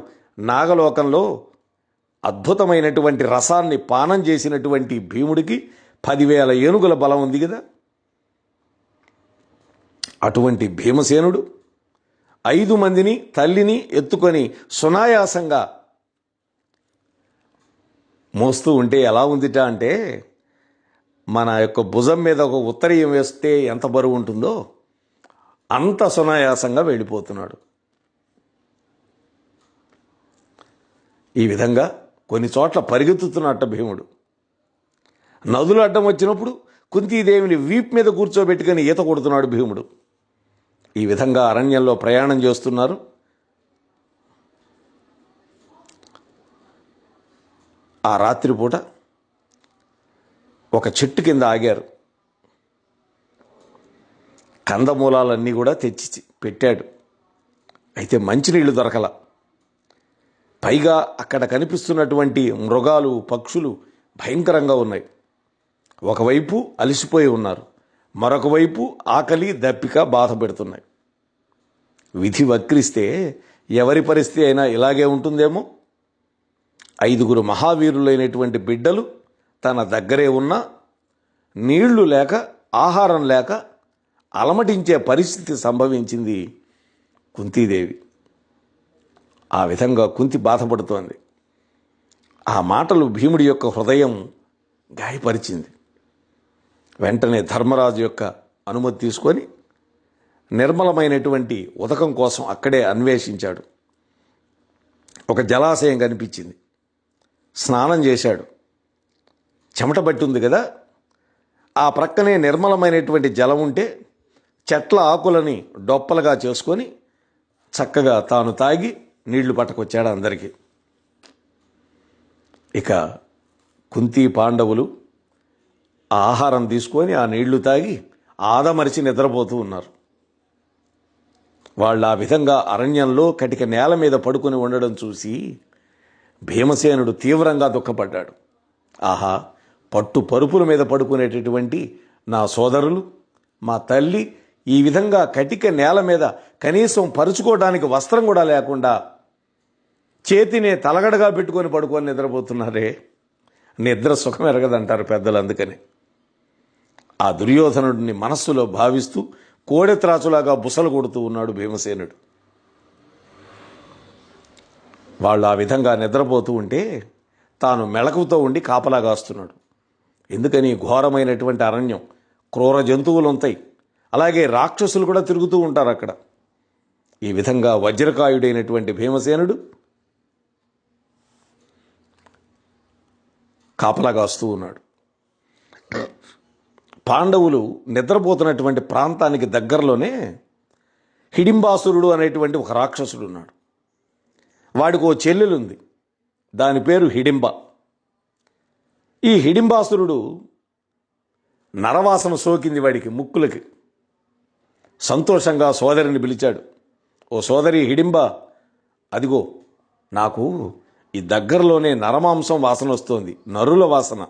నాగలోకంలో అద్భుతమైనటువంటి రసాన్ని పానం చేసినటువంటి భీముడికి 10,000 ఏనుగుల బలం ఉంది కదా. అటువంటి భీమసేనుడు 5 మందిని తల్లిని ఎత్తుకొని సునాయాసంగా మోస్తూ ఉంటే ఎలా ఉందిట అంటే, మన యొక్క భుజం మీద ఒక ఉత్తరీయం వేస్తే ఎంత బరువు ఉంటుందో అంత సునాయాసంగా వెళ్ళిపోతున్నాడు. ఈ విధంగా కొన్ని చోట్ల పరిగెత్తుతున్నట్ట భీముడు. నదులు అడ్డం వచ్చినప్పుడు కుంతీదేవిని వీపు మీద కూర్చోబెట్టుకుని ఈత కొడుతున్నాడు భీముడు. ఈ విధంగా అరణ్యంలో ప్రయాణం చేస్తున్నారు. ఆ రాత్రిపూట ఒక చెట్టు కింద ఆగారు. కందమూలాలన్నీ కూడా తెచ్చి పెట్టాడు. అయితే మంచినీళ్లు దొరకల. పైగా అక్కడ కనిపిస్తున్నటువంటి మృగాలు, పక్షులు భయంకరంగా ఉన్నాయి. ఒకవైపు అలసిపోయి ఉన్నారు, మరొక వైపు ఆకలి, దప్పిక బాధ పెడుతున్నాయి. విధి వక్రిస్తే ఎవరి పరిస్థితి అయినా ఇలాగే ఉంటుందేమో. 5 మహావీరులైనటువంటి బిడ్డలు తన దగ్గరే ఉన్నా నీళ్లు లేక, ఆహారం లేక అలమటించే పరిస్థితి సంభవించింది కుంతీదేవి. ఆ విధంగా కుంతి బాధపడుతోంది. ఆ మాటలు భీముడి యొక్క హృదయం గాయపరిచింది. వెంటనే ధర్మరాజు యొక్క అనుమతి తీసుకొని నిర్మలమైనటువంటి ఉదకం కోసం అక్కడే అన్వేషించాడు. ఒక జలాశయం కనిపించింది. స్నానం చేశాడు. చెమట పట్టి ఉంది కదా, ఆ ప్రక్కనే నిర్మలమైనటువంటి జలం ఉంటే చెట్ల ఆకులని డొప్పలుగా చేసుకొని చక్కగా తాను తాగి నీళ్లు పట్టుకొచ్చాడు అందరికీ. ఇక కుంతి పాండవులు ఆ ఆహారం తీసుకొని ఆ నీళ్లు తాగి ఆదమరిచి నిద్రపోతూ ఉన్నారు. వాళ్ళు ఆ విధంగా అరణ్యంలో కటిక నేల మీద పడుకొని ఉండడం చూసి భీమసేనుడు తీవ్రంగా దుఃఖపడ్డాడు. ఆహా, పట్టు పరుపుల మీద పడుకునేటటువంటి నా సోదరులు, మా తల్లి ఈ విధంగా కటిక నేల మీద కనీసం పరుచుకోవడానికి వస్త్రం కూడా లేకుండా చేతినే తలగడగా పెట్టుకొని పడుకొని నిద్రపోతున్నారే. నిద్ర సుఖం ఎరగదంటారు పెద్దలు. అందుకని ఆ దుర్యోధనుడిని మనస్సులో భావిస్తూ కోడెత్రాచులాగా బుసలు కొడుతూ ఉన్నాడు భీమసేనుడు. వాళ్ళు ఆ విధంగా నిద్రపోతూ ఉంటే తాను మెళకువతో ఉండి కాపలా కాస్తున్నాడు. ఎందుకని ఘోరమైనటువంటి అరణ్యం, క్రూర జంతువులు ఉంటాయి, అలాగే రాక్షసులు కూడా తిరుగుతూ ఉంటారు అక్కడ. ఈ విధంగా వజ్రకాయుడైనటువంటి భీమసేనుడు కాపలా కాస్తూ ఉన్నాడు. పాండవులు నిద్రపోతున్నటువంటి ప్రాంతానికి దగ్గరలోనే హిడింబాసురుడు అనేటువంటి ఒక రాక్షసుడు ఉన్నాడు. వాడికి ఓ చెల్లెలుంది, దాని పేరు హిడింబ. ఈ హిడింబాసురుడు నరవాసన సోకింది వాడికి, ముక్కులకి. సంతోషంగా సోదరిని పిలిచాడు. ఓ సోదరి హిడింబ, అదిగో నాకు ఈ దగ్గరలోనే నరమాంసం వాసన వస్తోంది, నరుల వాసన.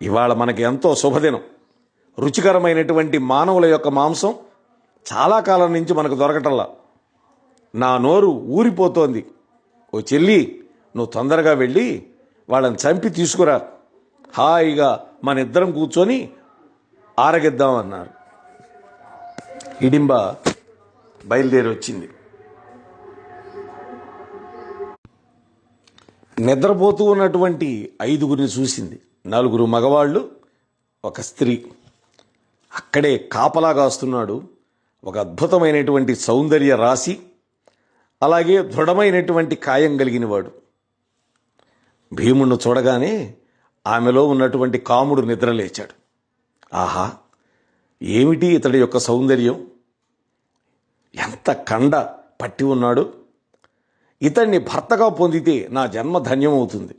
ఇవాళ మనకి ఎంతో శుభదినం. రుచికరమైనటువంటి మానవుల యొక్క మాంసం చాలా కాలం నుంచి మనకు దొరకటల్లా. నా నోరు ఊరిపోతోంది. ఓ చెల్లి, నువ్వు తొందరగా వెళ్ళి వాళ్ళని చంపి తీసుకురా, హాయిగా మన ఇద్దరం కూర్చొని ఆరగిద్దామన్నారు. హిడింబ బయలుదేరి వచ్చింది. నిద్రపోతూ ఉన్నటువంటి 5గురిని చూసింది. 4 మగవాళ్ళు, ఒక స్త్రీ. అక్కడే కాపలా కాస్తున్నాడు ఒక అద్భుతమైనటువంటి సౌందర్య రాశి, అలాగే దృఢమైనటువంటి కాయం కలిగినవాడు. భీముణ్ణి చూడగానే ఆమెలో ఉన్నటువంటి కాముడు నిద్రలేచాడు. ఆహా, ఏమిటి ఇతడి యొక్క సౌందర్యం, ఎంత కండ పట్టి ఉన్నాడు. ఇతన్ని భర్తగా పొందితే నా జన్మ ధన్యమవుతుంది.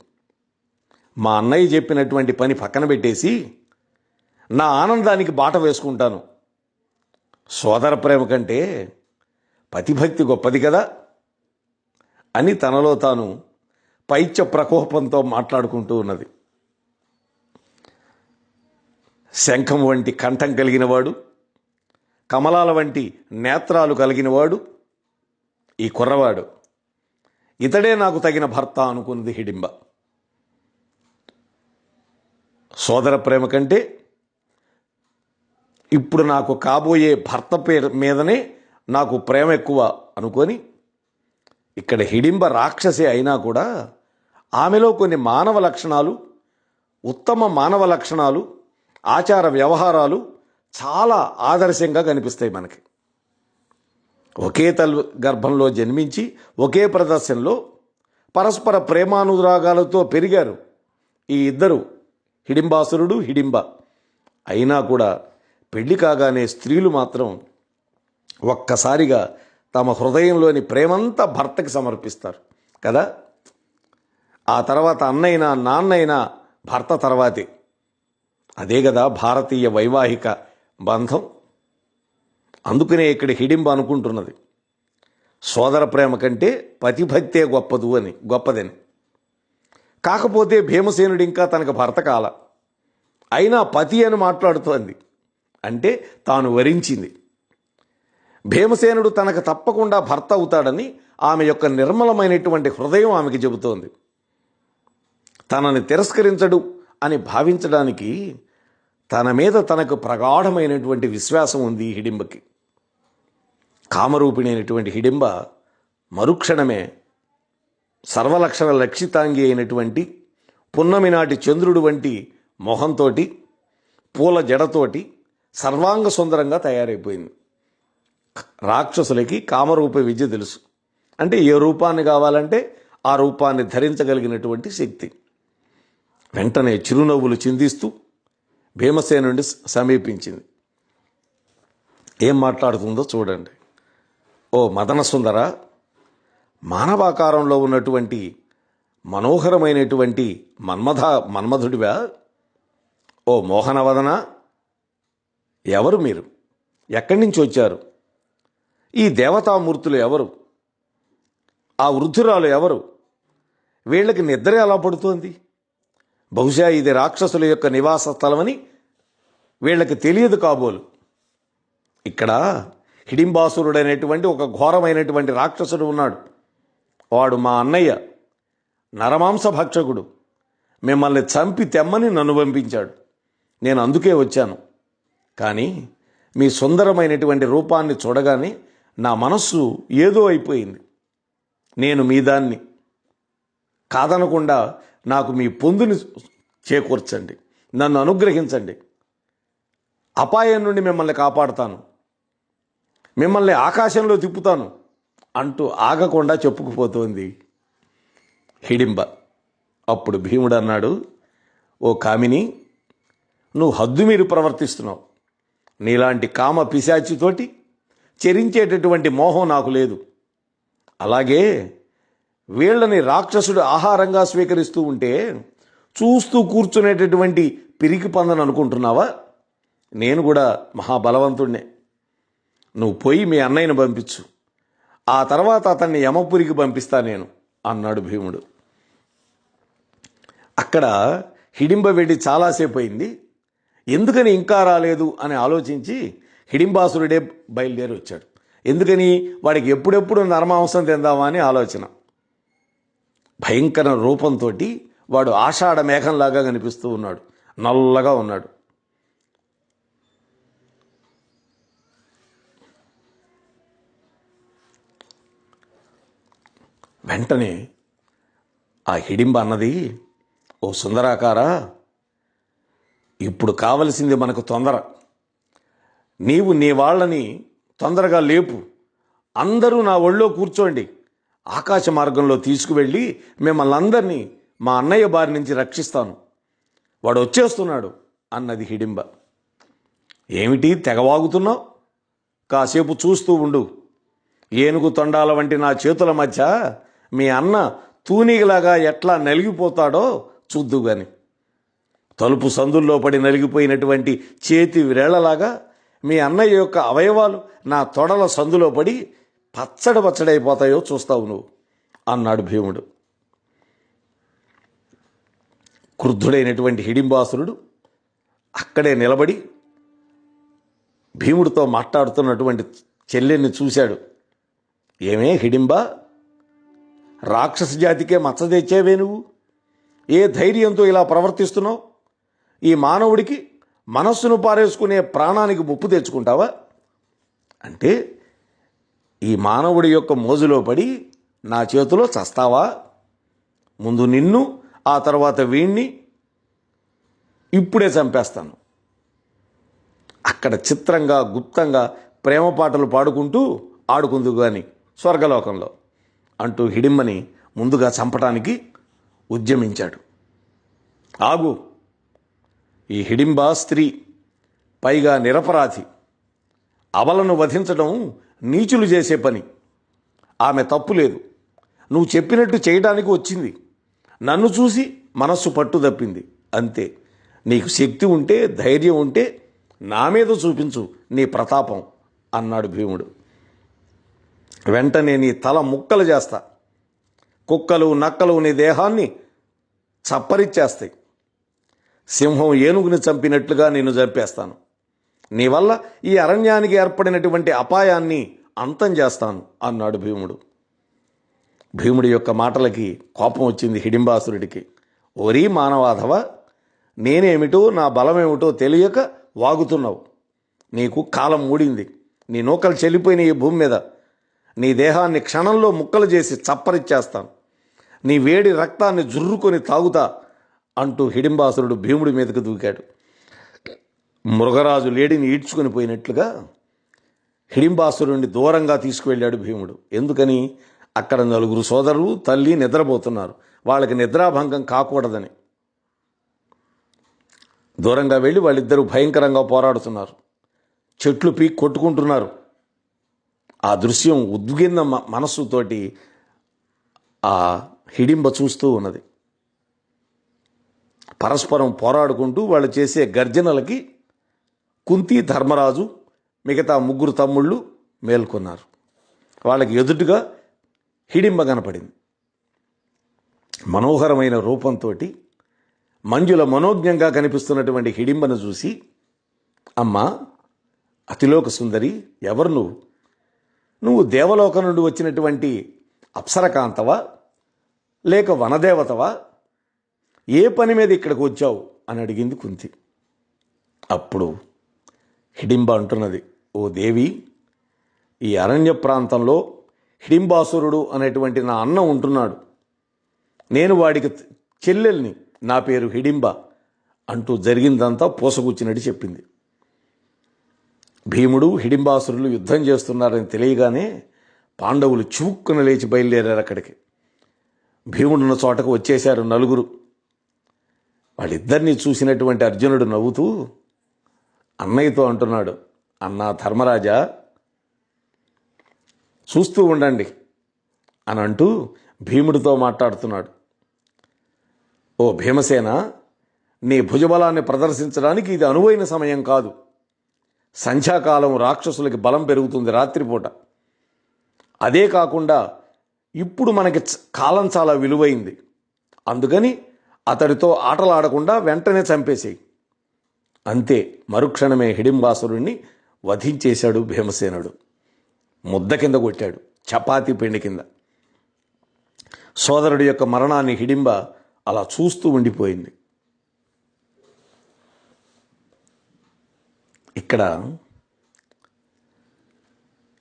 మా అన్నయ్య చెప్పినటువంటి పని పక్కన పెట్టేసి నా ఆనందానికి బాట వేసుకుంటాను. సోదర ప్రేమ కంటే పతిభక్తి గొప్పది కదా అని తనలో తాను పైత్య ప్రకోపంతో మాట్లాడుకుంటూ ఉన్నది. శంఖం వంటి కంఠం కలిగినవాడు, కమలాల వంటి నేత్రాలు కలిగినవాడు ఈ కుర్రవాడు. ఇతడే నాకు తగిన భర్త అనుకున్నది హిడింబ. సోదర ప్రేమ కంటే ఇప్పుడు నాకు కాబోయే భర్త పేరు మీదనే నాకు ప్రేమ ఎక్కువ అనుకొని, ఇక్కడ హిడింబ రాక్షసి అయినా కూడా ఆమెలో కొన్ని మానవ లక్షణాలు, ఉత్తమ మానవ లక్షణాలు, ఆచార వ్యవహారాలు చాలా ఆదర్శంగా కనిపిస్తాయి మనకి. ఒకే తల్లి గర్భంలో జన్మించి ఒకే ప్రదర్శనలో పరస్పర ప్రేమానురాగాలతో పెరిగారు ఈ ఇద్దరు, హిడింబాసురుడు హిడింబ. అయినా కూడా పెళ్లి కాగానే స్త్రీలు మాత్రం ఒక్కసారిగా తమ హృదయంలోని ప్రేమంతా భర్తకి సమర్పిస్తారు కదా. ఆ తర్వాత అన్నైనా నాన్నైనా భర్త తర్వాతే. అదే కదా భారతీయ వైవాహిక బంధం. అందుకనే ఇక్కడ హిడింబ అనుకుంటున్నది సోదర ప్రేమ కంటే పతిభక్తే గొప్పదని. కాకపోతే భీమసేనుడు ఇంకా తనకు భర్త కాల, అయినా పతి అని మాట్లాడుతోంది. అంటే తాను వరించింది. భీమసేనుడు తనకు తప్పకుండా భర్త అవుతాడని ఆమె యొక్క నిర్మలమైనటువంటి హృదయం ఆమెకి చెబుతోంది. తనని తిరస్కరించడు అని భావించడానికి తన మీద తనకు ప్రగాఢమైనటువంటి విశ్వాసం ఉంది హిడింబకి. కామరూపిణి అయినటువంటి హిడింబ మరుక్షణమే సర్వలక్షణ లక్షితాంగి అయినటువంటి పున్నమి నాటి చంద్రుడు వంటి మొహంతో, పూల జడతోటి సర్వాంగ సుందరంగా తయారైపోయింది. రాక్షసులకి కామరూప విద్య తెలుసు. అంటే ఏ రూపాన్ని కావాలంటే ఆ రూపాన్ని ధరించగలిగినటువంటి శక్తి. వెంటనే చిరునవ్వులు చిందిస్తూ భీమసేనుడిని సమీపించింది. ఏం మాట్లాడుతుందో చూడండి. ఓ మదన సుందర, మానవాకారంలో ఉన్నటువంటి మనోహరమైనటువంటి మన్మధుడివా? ఓ మోహనవదన, ఎవరు మీరు? ఎక్కడి నుంచి వచ్చారు? ఈ దేవతామూర్తులు ఎవరు? ఆ వృద్ధురాలు ఎవరు? వీళ్ళకి నిద్ర ఎలా పడుతోంది? బహుశా ఇది రాక్షసుల యొక్క నివాస స్థలమని వీళ్ళకి తెలియదు కాబోలు. ఇక్కడ హిడింబాసురుడైనటువంటి ఒక ఘోరమైనటువంటి రాక్షసుడు ఉన్నాడు. వాడు మా అన్నయ్య, నరమాంస భక్షకుడు. మిమ్మల్ని చంపి తెమ్మని నన్ను పంపించాడు. నేను అందుకే వచ్చాను. కానీ మీ సుందరమైనటువంటి రూపాన్ని చూడగానే నా మనస్సు ఏదో అయిపోయింది. నేను మీ దాన్ని కాదనకుండా నాకు మీ పొందుని చేకూర్చండి, నన్ను అనుగ్రహించండి. అపాయం నుండి మిమ్మల్ని కాపాడుతాను, మిమ్మల్ని ఆకాశంలో తిప్పుతాను అంటూ ఆగకుండా చెప్పుకుపోతోంది హిడింబ. అప్పుడు భీముడు అన్నాడు, ఓ కామిని, నువ్వు హద్దు మీరు ప్రవర్తిస్తున్నావు. నీలాంటి కామ పిశాచితోటి చెరించేటటువంటి మోహం నాకు లేదు. అలాగే వీళ్ళని రాక్షసుడు ఆహారంగా స్వీకరిస్తూ ఉంటే చూస్తూ కూర్చునేటటువంటి పిరికి పందని అనుకుంటున్నావా? నేను కూడా మహాబలవంతుడినే. నువ్వు పోయి మీ అన్నయ్యను పంపించు, ఆ తర్వాత అతన్ని యమపురికి పంపిస్తా నేను అన్నాడు భీముడు. అక్కడ హిడింబ వెళ్ళి చాలాసేపు అయింది. ఎందుకని ఇంకా రాలేదు అని ఆలోచించి హిడింబాసురుడే బయలుదేరి వచ్చాడు. ఎందుకని? వాడికి ఎప్పుడెప్పుడు నరమాంసం తిందామా అని ఆలోచన. భయంకర రూపంతో వాడు ఆషాఢ మేఘంలాగా కనిపిస్తూ ఉన్నాడు, నల్లగా ఉన్నాడు. వెంటనే ఆ హిడింబ అన్నది, ఓ సుందరాకారా, ఇప్పుడు కావలసింది మనకు తొందర. నీవు నీ వాళ్ళని తొందరగా లేపు, అందరూ నా ఒళ్ళో కూర్చోండి, ఆకాశ మార్గంలో తీసుకువెళ్ళి మిమ్మల్ని అందరినీ మా అన్నయ్య బారి నుంచి రక్షిస్తాను, వాడు వచ్చేస్తున్నాడు అన్నది హిడింబ. ఏమిటి తెగవాగుతున్నావు? కాసేపు చూస్తూ ఉండు. ఏనుగు తొండాల వంటి నా చేతుల మధ్య మీ అన్న తూనీగలాగా ఎట్లా నలిగిపోతాడో చూద్దుగాని. తలుపు సందుల్లో పడి నలిగిపోయినటువంటి చేతి వ్రేళ్లలాగా మీ అన్నయ్య యొక్క అవయవాలు నా తొడల సందులో పడి పచ్చడైపోతాయో చూస్తావు నువ్వు అన్నాడు భీముడు. క్రుద్ధుడైనటువంటి హిడింబాసురుడు అక్కడే నిలబడి భీముడితో మాట్లాడుతున్నటువంటి చెల్లెల్ని చూశాడు. ఏమే హిడింబ, రాక్షస జాతికే మచ్చ తెచ్చేవే నువ్వు? ఏ ధైర్యంతో ఇలా ప్రవర్తిస్తున్నావు? ఈ మానవుడికి మనస్సును పారేసుకునే ప్రాణానికి ముప్పు తెచ్చుకుంటావా? అంటే ఈ మానవుడి యొక్క మోజులో పడి నా చేతిలో చస్తావా? ముందు నిన్ను, ఆ తర్వాత వీణ్ణి ఇప్పుడే చంపేస్తాను. అక్కడ చిత్రంగా గుప్తంగా ప్రేమ పాటలు పాడుకుంటూ ఆడుకుందు గాని స్వర్గలోకంలో అంటూ హిడింబని ముందుగా చంపటానికి ఉద్యమించాడు. ఆగు, ఈ హిడింబ స్త్రీ, పైగా నిరపరాధి. అబలను వధించడం నీచులు చేసే పని. ఆమె తప్పు లేదు. నువ్వు చెప్పినట్టు చేయడానికి వచ్చింది. నన్ను చూసి మనస్సు పట్టు తప్పింది అంతే. నీకు శక్తి ఉంటే, ధైర్యం ఉంటే నా మీద చూపించు నీ ప్రతాపం అన్నాడు భీముడు. వెంటనే నీ తల ముక్కలు చేస్తా. కుక్కలు నక్కలు నీ దేహాన్ని చప్పరిచ్చేస్తాయి. సింహం ఏనుగుని చంపినట్లుగా నిన్ను చంపేస్తాను. నీ వల్ల ఈ అరణ్యానికి ఏర్పడినటువంటి అపాయాన్ని అంతం చేస్తాను అన్నాడు భీముడు. భీముడి యొక్క మాటలకి కోపం వచ్చింది హిడింబాసురుడికి. ఓరీ మానవాధవ, నేనేమిటో నా బలమేమిటో తెలియక వాగుతున్నావు. నీకు కాలం మూడింది. నీ నూకలు చెల్లిపోయిన ఈ భూమి మీద నీ దేహాన్ని క్షణంలో ముక్కలు చేసి చప్పరిచ్చేస్తాను. నీ వేడి రక్తాన్ని జుర్రుకొని తాగుతా అంటూ హిడింబాసురుడు భీముడి మీదకు దూకాడు. మృగరాజు లేడిని ఈడ్చుకొని పోయినట్లుగా హిడింబాసురుడిని దూరంగా తీసుకువెళ్ళాడు భీముడు. ఎందుకని? అక్కడ నలుగురు సోదరులు, తల్లి నిద్రపోతున్నారు. వాళ్ళకి నిద్రాభంగం కాకూడదని దూరంగా వెళ్ళి వాళ్ళిద్దరూ భయంకరంగా పోరాడుతున్నారు. చెట్లు పీక్ కొట్టుకుంటున్నారు. ఆ దృశ్యం ఉద్విగ్న మనస్సుతోటి ఆ హిడింబ చూస్తూ ఉన్నది. పరస్పరం పోరాడుకుంటూ వాళ్ళు చేసే గర్జనలకి కుంతి, ధర్మరాజు, మిగతా ముగ్గురు తమ్ముళ్ళు మేల్కొన్నారు. వాళ్ళకి ఎదుటిగా హిడింబ కనపడింది. మనోహరమైన రూపంతో మంజుల మనోజ్ఞంగా కనిపిస్తున్నటువంటి హిడింబను చూసి, అమ్మా అతిలోక సుందరి, ఎవరు నువ్వు? నువ్వు దేవలోకం నుండి వచ్చినటువంటి అప్సరకాంతవా లేక వనదేవతవా? ఏ పని మీద ఇక్కడికి వచ్చావు అని అడిగింది కుంతి. అప్పుడు హిడింబ అంటున్నది, ఓ దేవి, ఈ అరణ్య ప్రాంతంలో హిడింబాసురుడు అనేటువంటి నా అన్న ఉంటున్నాడు. నేను వాడికి చెల్లెల్ని, నా పేరు హిడింబ అంటూ జరిగిందంతా పూసగుచ్చినట్టు చెప్పింది. భీముడు, హిడింబాసురులు యుద్ధం చేస్తున్నారని తెలియగానే పాండవులు చివుక్కున లేచి బయలుదేరారు. అక్కడికి భీముడున్న చోటకు వచ్చేశారు నలుగురు. వాళ్ళిద్దరినీ చూసినటువంటి అర్జునుడు నవ్వుతూ అన్నయ్యతో అంటున్నాడు, అన్నా ధర్మరాజా, చూస్తూ ఉండండి అని అంటూ భీముడితో మాట్లాడుతున్నాడు. ఓ భీమసేన, నీ భుజబలాన్ని ప్రదర్శించడానికి ఇది అనువైన సమయం కాదు. సంధ్యాకాలం రాక్షసులకి బలం పెరుగుతుంది రాత్రిపూట. అదే కాకుండా ఇప్పుడు మనకి కాలం చాలా విలువైంది. అందుకని అతడితో ఆటలాడకుండా వెంటనే చంపేసేయి. అంతే, మరుక్షణమే హిడింబాసురుణ్ణి వధించేశాడు భీమసేనుడు. ముద్ద కింద కొట్టాడు, చపాతీ పిండి కింద. సోదరుడి యొక్క మరణాన్ని హిడింబ అలా చూస్తూ ఉండిపోయింది. ఇక్కడ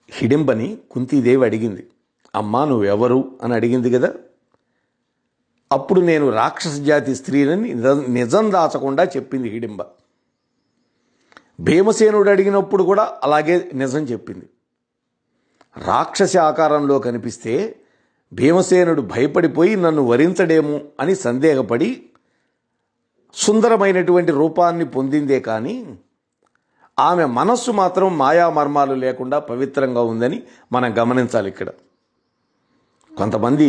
హిడింబని కుంతీదేవి అడిగింది, అమ్మా నువ్వెవరు అని అడిగింది కదా. అప్పుడు నేను రాక్షస జాతి స్త్రీలని నిజం దాచకుండా చెప్పింది హిడింబ. భీమసేనుడు అడిగినప్పుడు కూడా అలాగే నిజం చెప్పింది. రాక్షసి ఆకారంలో కనిపిస్తే భీమసేనుడు భయపడిపోయి నన్ను వరించడేమో అని సందేహపడి సుందరమైనటువంటి రూపాన్ని పొందిందే కానీ ఆమె మనస్సు మాత్రం మాయామర్మాలు లేకుండా పవిత్రంగా ఉందని మనం గమనించాలి. ఇక్కడ కొంతమంది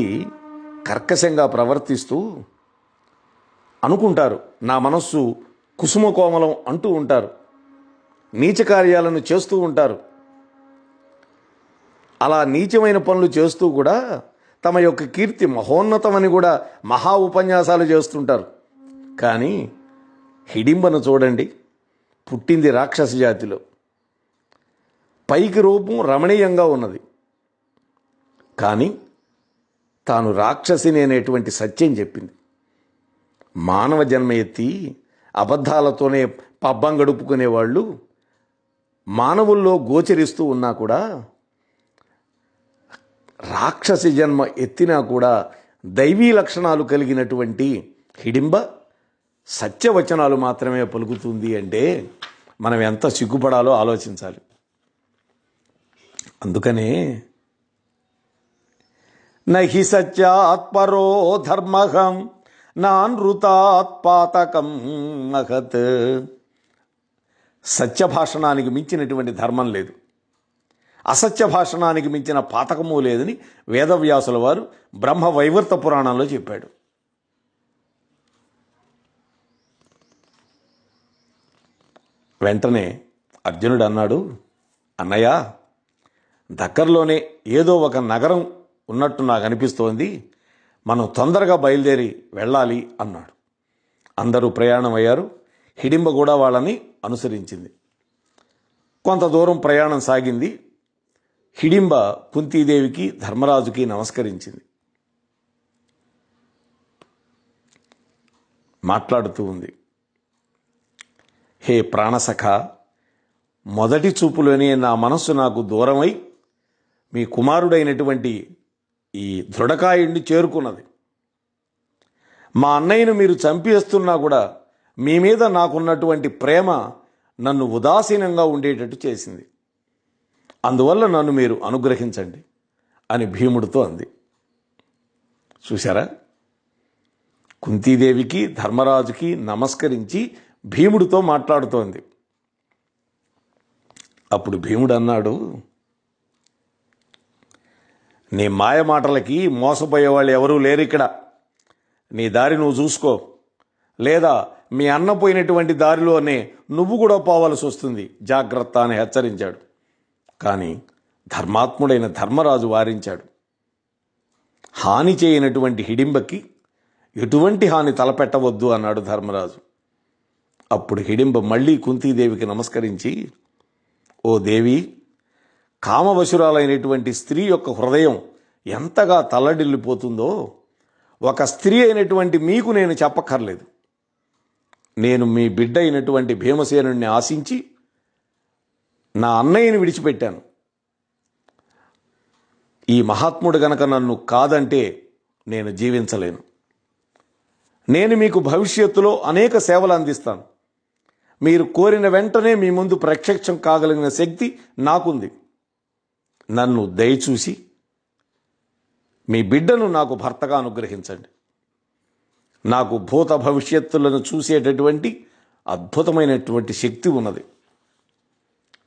కర్కశంగా ప్రవర్తిస్తూ అనుకుంటారు నా మనస్సు కుసుమ కోమలం అంటూ ఉంటారు, నీచ కార్యాలను చేస్తూ ఉంటారు. అలా నీచమైన పనులు చేస్తూ కూడా తమ యొక్క కీర్తి మహోన్నతమని కూడా మహా ఉపన్యాసాలు చేస్తుంటారు. కానీ హిడింబను చూడండి, పుట్టింది రాక్షస జాతిలో, పైకి రూపం రమణీయంగా ఉన్నది, కానీ తాను రాక్షసిని అనేటువంటి సత్యం చెప్పింది. మానవ జన్మ ఎత్తి అబద్ధాలతోనే పబ్బం గడుపుకునేవాళ్ళు మానవుల్లో గోచరిస్తూ ఉన్నా కూడా రాక్షసి జన్మ ఎత్తినా కూడా దైవీ లక్షణాలు కలిగినటువంటి హిడింబ సత్యవచనాలు మాత్రమే పలుకుతుంది అంటే మనం ఎంత సిగ్గుపడాలో ఆలోచించాలి. అందుకనే నహి సత్యాత్పరో ధర్మహం నానృతాత్పాతకం మహత్. సత్య భాషణానికి మించినటువంటి ధర్మం లేదు, అసత్య భాషణానికి మించిన పాతకము లేదని వేదవ్యాసుల వారు బ్రహ్మ వైవర్త పురాణంలో చెప్పాడు. వెంటనే అర్జునుడు అన్నాడు, అన్నయ్య, దగ్గరలోనే ఏదో ఒక నగరం ఉన్నట్టు నాకు అనిపిస్తోంది, మనం తొందరగా బయలుదేరి వెళ్ళాలి అన్నాడు. అందరూ ప్రయాణం అయ్యారు. హిడింబ కూడా వాళ్ళని అనుసరించింది. కొంత దూరం ప్రయాణం సాగింది. హిడింబ కుంతీదేవికి ధర్మరాజుకి నమస్కరించింది. మాట్లాడుతూ ఉంది, హే ప్రాణసఖ, మొదటి చూపులోనే నా మనస్సు నాకు దూరమై మీ కుమారుడైనటువంటి ఈ దృఢకాయుడిని చేరుకున్నది. మా అన్నయ్యను మీరు చంపేస్తున్నా కూడా మీ మీద నాకున్నటువంటి ప్రేమ నన్ను ఉదాసీనంగా ఉండేటట్టు చేసింది. అందువల్ల నన్ను మీరు అనుగ్రహించండి అని భీముడితో అంది. చూశారా, కుంతీదేవికి ధర్మరాజుకి నమస్కరించి భీముడితో మాట్లాడుతోంది. అప్పుడు భీముడు అన్నాడు, నీ మాయ మాటలకి మోసపోయేవాళ్ళు ఎవరూ లేరు ఇక్కడ. నీ దారి నువ్వు చూసుకో, లేదా మీ అన్న పోయినటువంటి దారిలోనే నువ్వు కూడా పోవాల్సి వస్తుంది, జాగ్రత్త అని హెచ్చరించాడు. కానీ ధర్మాత్ముడైన ధర్మరాజు వారించాడు. హాని చేయనటువంటి హిడింబకి ఎటువంటి హాని తలపెట్టవద్దు అన్నాడు ధర్మరాజు. అప్పుడు హిడింబ మళ్ళీ కుంతీదేవికి నమస్కరించి, ఓ దేవి, కామవశురాలైనటువంటి స్త్రీ యొక్క హృదయం ఎంతగా తల్లడిల్లిపోతుందో ఒక స్త్రీ అయినటువంటి మీకు నేను చెప్పక్కర్లేదు. నేను మీ బిడ్డ అయినటువంటి భీమసేనుణ్ణి ఆశించి నా అన్నయ్యని విడిచిపెట్టాను. ఈ మహాత్ముడు గనక నన్ను కాదంటే నేను జీవించలేను. నేను మీకు భవిష్యత్తులో అనేక సేవలు అందిస్తాను. మీరు కోరిన వెంటనే మీ ముందు ప్రత్యక్షం కాగలిగిన శక్తి నాకుంది. నన్ను దయచూసి మీ బిడ్డను నాకు భర్తగా అనుగ్రహించండి నాకు భూత భవిష్యత్తులను చూసేటటువంటి అద్భుతమైనటువంటి శక్తి ఉన్నది.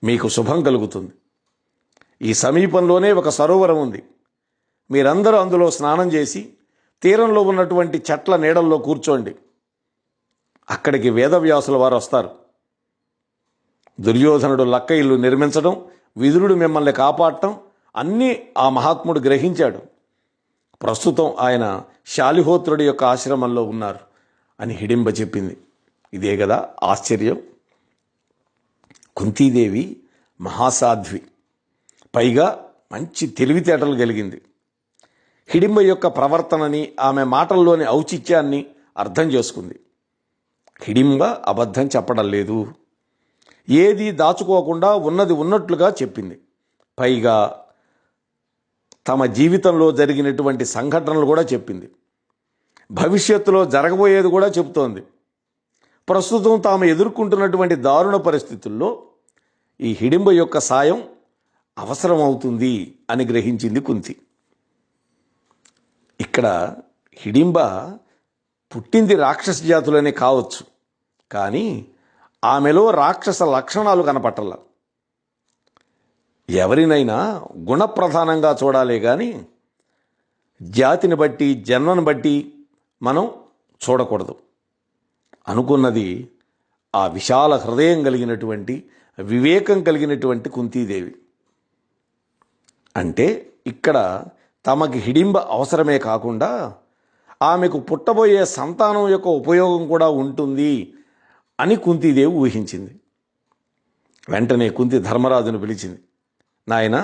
మీకు శుభం కలుగుతుంది. ఈ సమీపంలోనే ఒక సరోవరం ఉంది. మీరందరూ అందులో స్నానం చేసి తీరంలో ఉన్నటువంటి చెట్ల నీడల్లో కూర్చోండి. అక్కడికి వేదవ్యాసుల వారు వస్తారు. దుర్యోధనుడు లక్క ఇల్లు నిర్మించడం, విదురుడు మిమ్మల్ని కాపాడటం అన్నీ ఆ మహాత్ముడు గ్రహించాడు. ప్రస్తుతం ఆయన శాలిహోత్రుడి యొక్క ఆశ్రమంలో ఉన్నారు అని హిడింబ చెప్పింది. ఇదే కదా ఆశ్చర్యం. కుంతీదేవి మహాసాధ్వి, పైగా మంచి తెలివితేటలు కలిగింది. హిడింబ యొక్క ప్రవర్తనని, ఆమె మాటల్లోని ఔచిత్యాన్ని అర్థం చేసుకుంది. హిడింబ అబద్ధం చెప్పడం లేదు. ఏది దాచుకోకుండా ఉన్నది ఉన్నట్లుగా చెప్పింది. పైగా తమ జీవితంలో జరిగినటువంటి సంఘటనలు కూడా చెప్పింది. భవిష్యత్తులో జరగబోయేది కూడా చెబుతోంది. ప్రస్తుతం తాము ఎదుర్కొంటున్నటువంటి దారుణ పరిస్థితుల్లో ఈ హిడింబ యొక్క సాయం అవసరమవుతుంది అని గ్రహించింది కుంతి. ఇక్కడ హిడింబ పుట్టింది రాక్షస జాతులనే కావచ్చు, కానీ ఆమెలో రాక్షస లక్షణాలు కనపట్టాల. ఎవరినైనా గుణప్రధానంగా చూడాలే కానీ జాతిని బట్టి, జన్మను బట్టి మనం చూడకూడదు. అనుకున్నది ఆ విశాల హృదయం కలిగినటువంటి, వివేకం కలిగినటువంటి కుంతీదేవి. అంటే ఇక్కడ తమకి హిడింబ అవసరమే కాకుండా ఆమెకు పుట్టబోయే సంతానం యొక్క ఉపయోగం కూడా ఉంటుంది అని కుంతీదేవి ఊహించింది. వెంటనే కుంతి ధర్మరాజును పిలిచింది. నాయన,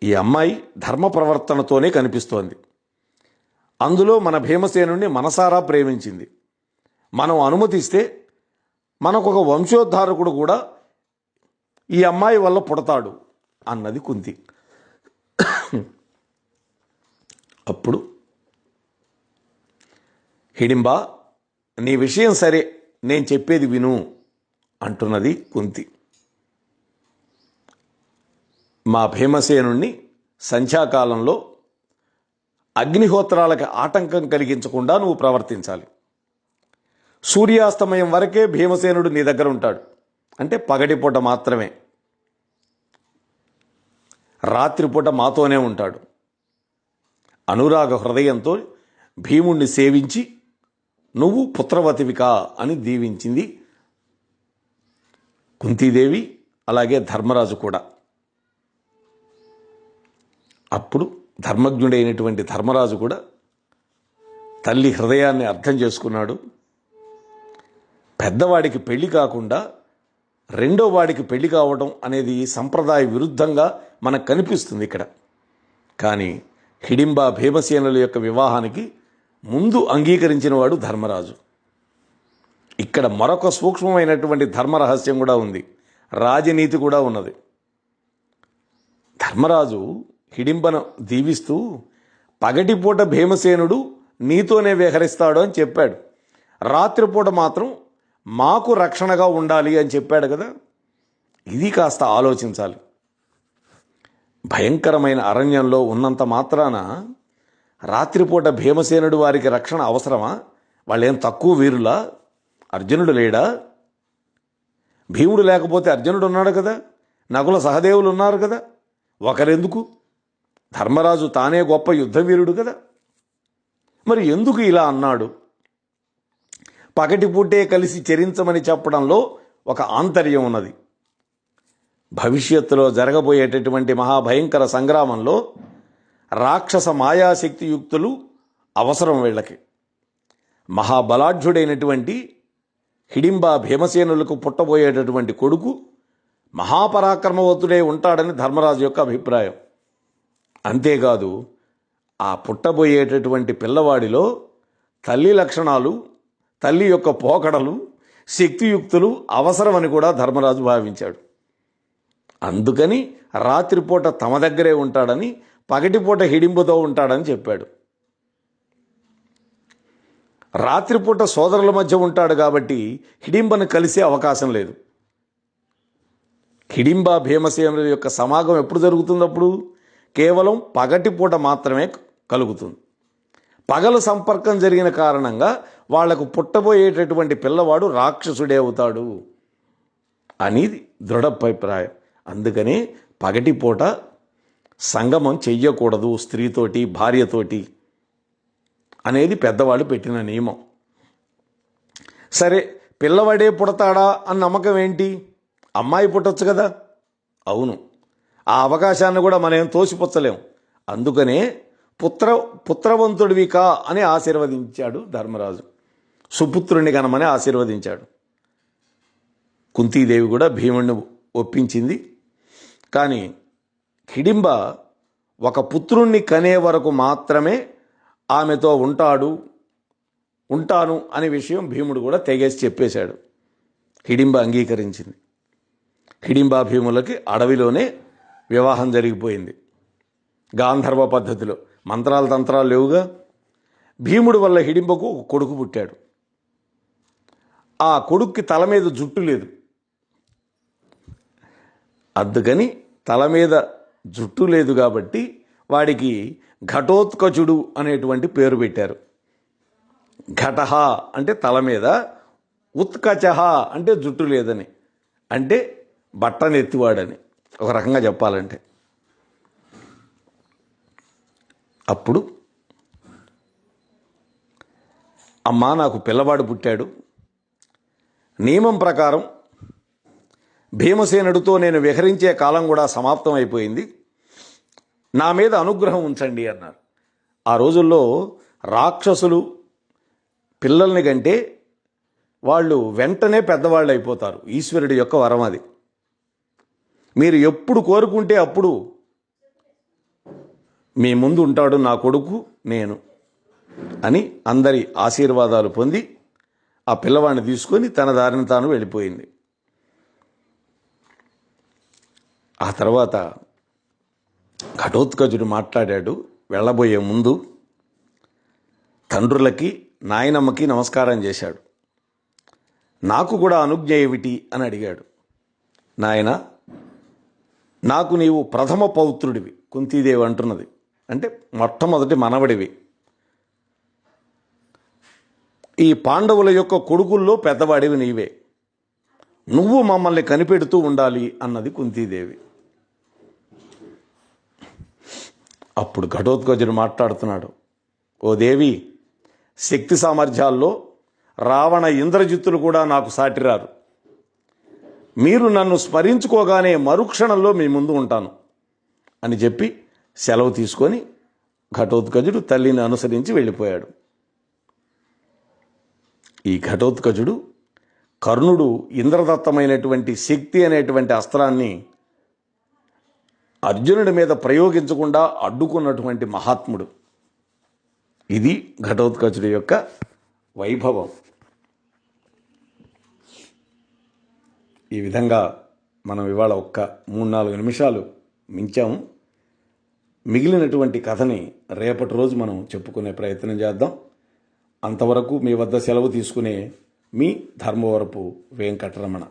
ఈ అమ్మాయి ధర్మ ప్రవర్తనతోనే కనిపిస్తోంది. అందులో మన భీమసేనుణ్ణి మనసారా ప్రేమించింది. మనం అనుమతిస్తే మనకొక వంశోద్ధారకుడు కూడా ఈ అమ్మాయి వల్ల పుడతాడు అన్నది కుంతి. అప్పుడు హిడింబ, నీ విషయం సరే, నేను చెప్పేది విను అంటున్నది కుంతి. మా భీమసేనుణ్ణి సంధ్యాకాలంలో అగ్నిహోత్రాలకి ఆటంకం కలిగించకుండా నువ్వు ప్రవర్తించాలి. సూర్యాస్తమయం వరకే భీమసేనుడు నీ దగ్గర ఉంటాడు, అంటే పగటిపూట మాత్రమే. రాత్రిపూట మాతోనే ఉంటాడు. అనురాగ హృదయంతో భీముణ్ణి సేవించి నువ్వు పుత్రవతివికా అని దీవించింది కుంతీదేవి, అలాగే ధర్మరాజు కూడా. అప్పుడు ధర్మజ్ఞుడైనటువంటి ధర్మరాజు కూడా తల్లి హృదయాన్ని అర్థం చేసుకున్నాడు. పెద్దవాడికి పెళ్లి కాకుండా రెండో వాడికి పెళ్లి కావడం అనేది సంప్రదాయ విరుద్ధంగా మనకు కనిపిస్తుంది ఇక్కడ. కానీ హిడింబ భీమసేనుల యొక్క వివాహానికి ముందు అంగీకరించిన వాడు ధర్మరాజు. ఇక్కడ మరొక సూక్ష్మమైనటువంటి ధర్మరహస్యం కూడా ఉంది, రాజనీతి కూడా ఉన్నది. ధర్మరాజు హిడింబను దీవిస్తూ పగటిపూట భీమసేనుడు నీతోనే విహరిస్తాడు అని చెప్పాడు, రాత్రిపూట మాత్రం మాకు రక్షణగా ఉండాలి అని చెప్పాడు కదా. ఇది కాస్త ఆలోచించాలి. భయంకరమైన అరణ్యంలో ఉన్నంత మాత్రాన రాత్రిపూట భీమసేనుడు వారికి రక్షణ అవసరమా? వాళ్ళేం తక్కువ వీరులా? అర్జునుడు లేడా? భీముడు లేకపోతే అర్జునుడు ఉన్నాడు కదా, నకుల సహదేవులు ఉన్నారు కదా, ఒకరెందుకు? ధర్మరాజు తానే గొప్ప యుద్ధవీరుడు కదా. మరి ఎందుకు ఇలా అన్నాడు? పగటిపూటే కలిసి చరించమని చెప్పడంలో ఒక ఆంతర్యం ఉన్నది. భవిష్యత్తులో జరగబోయేటటువంటి మహాభయంకర సంగ్రామంలో రాక్షస మాయాశక్తి యుక్తులు అవసరం వీళ్ళకి. మహాబలాఢ్యుడైనటువంటి హిడింబ భీమసేనులకు పుట్టబోయేటటువంటి కొడుకు మహాపరాక్రమవంతుడే ఉంటాడని ధర్మరాజు యొక్క అభిప్రాయం. అంతేకాదు, ఆ పుట్టబోయేటటువంటి పిల్లవాడిలో తల్లి లక్షణాలు, తల్లి యొక్క పోకడలు, శక్తియుక్తులు అవసరమని కూడా ధర్మరాజు భావించాడు. అందుకని రాత్రిపూట తమ దగ్గరే ఉంటాడని, పగటిపూట హిడింబతో ఉంటాడని చెప్పాడు. రాత్రిపూట సోదరుల మధ్య ఉంటాడు కాబట్టి హిడింబను కలిసే అవకాశం లేదు. హిడింబ భీమసేనుల యొక్క సమాగం ఎప్పుడు జరుగుతుంది? అప్పుడు కేవలం పగటిపూట మాత్రమే కలుగుతుంది. పగలు సంపర్కం జరిగిన కారణంగా వాళ్లకు పుట్టబోయేటటువంటి పిల్లవాడు రాక్షసుడే అవుతాడు అనేది దృఢాభిప్రాయం. అందుకని పగటిపూట సంగమం చెయ్యకూడదు స్త్రీతోటి, భార్యతోటి అనేది పెద్దవాళ్ళు పెట్టిన నియమం. సరే, పిల్లవాడే పుడతాడా అని నమ్మకం ఏంటి? అమ్మాయి పుట్టొచ్చు కదా. అవును, ఆ అవకాశాన్ని కూడా మనం తోసిపుచ్చలేం. అందుకనే పుత్రవంతుడివి కా అని ఆశీర్వదించాడు ధర్మరాజు. సుపుత్రుని కనమని ఆశీర్వదించాడు. కుంతీదేవి కూడా భీముడిని ఒప్పించింది. కానీ హిడింబ ఒక పుత్రుణ్ణి కనే వరకు మాత్రమే ఆమెతో ఉంటాను అనే విషయం భీముడు కూడా తెగేసి చెప్పేశాడు. హిడింబ అంగీకరించింది. హిడింబా భీములకి అడవిలోనే వివాహం జరిగిపోయింది. గాంధర్వ పద్ధతిలో, మంత్రాలు తంత్రాలు లేవుగా. భీముడి వల్ల హిడింబకు ఒక కొడుకు పుట్టాడు. ఆ కొడుక్కి తల మీద జుట్టు లేదు. అందుకని తల మీద జుట్టు లేదు కాబట్టి వాడికి ఘటోత్కచుడు అనేటువంటి పేరు పెట్టారు. ఘటహ అంటే తల మీద, ఉత్కచహ అంటే జుట్టు లేదని, అంటే బట్టనెత్తివాడని ఒక రకంగా చెప్పాలంటే. అప్పుడు అమ్మా, నాకు పిల్లవాడు పుట్టాడు. నియమం ప్రకారం భీమసేనుడితో నేను విహరించే కాలం కూడా సమాప్తం అయిపోయింది. నా మీద అనుగ్రహం ఉంచండి అన్నారు. ఆ రోజుల్లో రాక్షసులు పిల్లల్ని కంటే వాళ్ళు వెంటనే పెద్దవాళ్ళు అయిపోతారు. ఈశ్వరుడి యొక్క వరం అది. మీరు ఎప్పుడు కోరుకుంటే అప్పుడు మీ ముందు ఉంటాడు నా కొడుకు నేను అని అందరి ఆశీర్వాదాలు పొంది ఆ పిల్లవాడిని తీసుకొని తన దారిని తాను వెళ్ళిపోయింది. ఆ తర్వాత ఘటోత్కచుడు మాట్లాడాడు. వెళ్ళబోయే ముందు తండ్రులకి, నాయనమ్మకి నమస్కారం చేశాడు. నాకు కూడా అనుజ్ఞ ఏమిటి అని అడిగాడు. నాయన, నాకు నీవు ప్రథమ పౌత్రుడివి, కుంతీదేవి అంటున్నది. అంటే మొట్టమొదటి మనవడివి. ఈ పాండవుల యొక్క కొడుకుల్లో పెద్దవాడివి నీవే. నువ్వు మమ్మల్ని కనిపెడుతూ ఉండాలి అన్నది కుంతీదేవి. అప్పుడు ఘటోత్కచుడు మాట్లాడుతున్నాడు. ఓ దేవి, శక్తి సామర్థ్యాల్లో రావణ, ఇంద్రజిత్తులు కూడా నాకు సాటిరారు. మీరు నన్ను స్మరించుకోగానే మరుక్షణంలో మీ ముందు ఉంటాను అని చెప్పి సెలవు తీసుకొని ఘటోత్కచుడు తల్లిని అనుసరించి వెళ్ళిపోయాడు. ఈ ఘటోత్కచుడు కర్ణుడు ఇంద్రదత్తమైనటువంటి శక్తి అనేటువంటి అస్త్రాన్ని అర్జునుడి మీద ప్రయోగించకుండా అడ్డుకున్నటువంటి మహాత్ముడు. ఇది ఘటోత్కచుడి యొక్క వైభవం. ఈ విధంగా మనం ఇవాళ ఒక్క 3-4 నిమిషాలు మించాము. మిగిలినటువంటి కథని రేపటి రోజు మనం చెప్పుకునే ప్రయత్నం చేద్దాం. అంతవరకు మీ వద్ద సెలవు తీసుకునే మీ ధర్మవరపు వెంకటరమణ.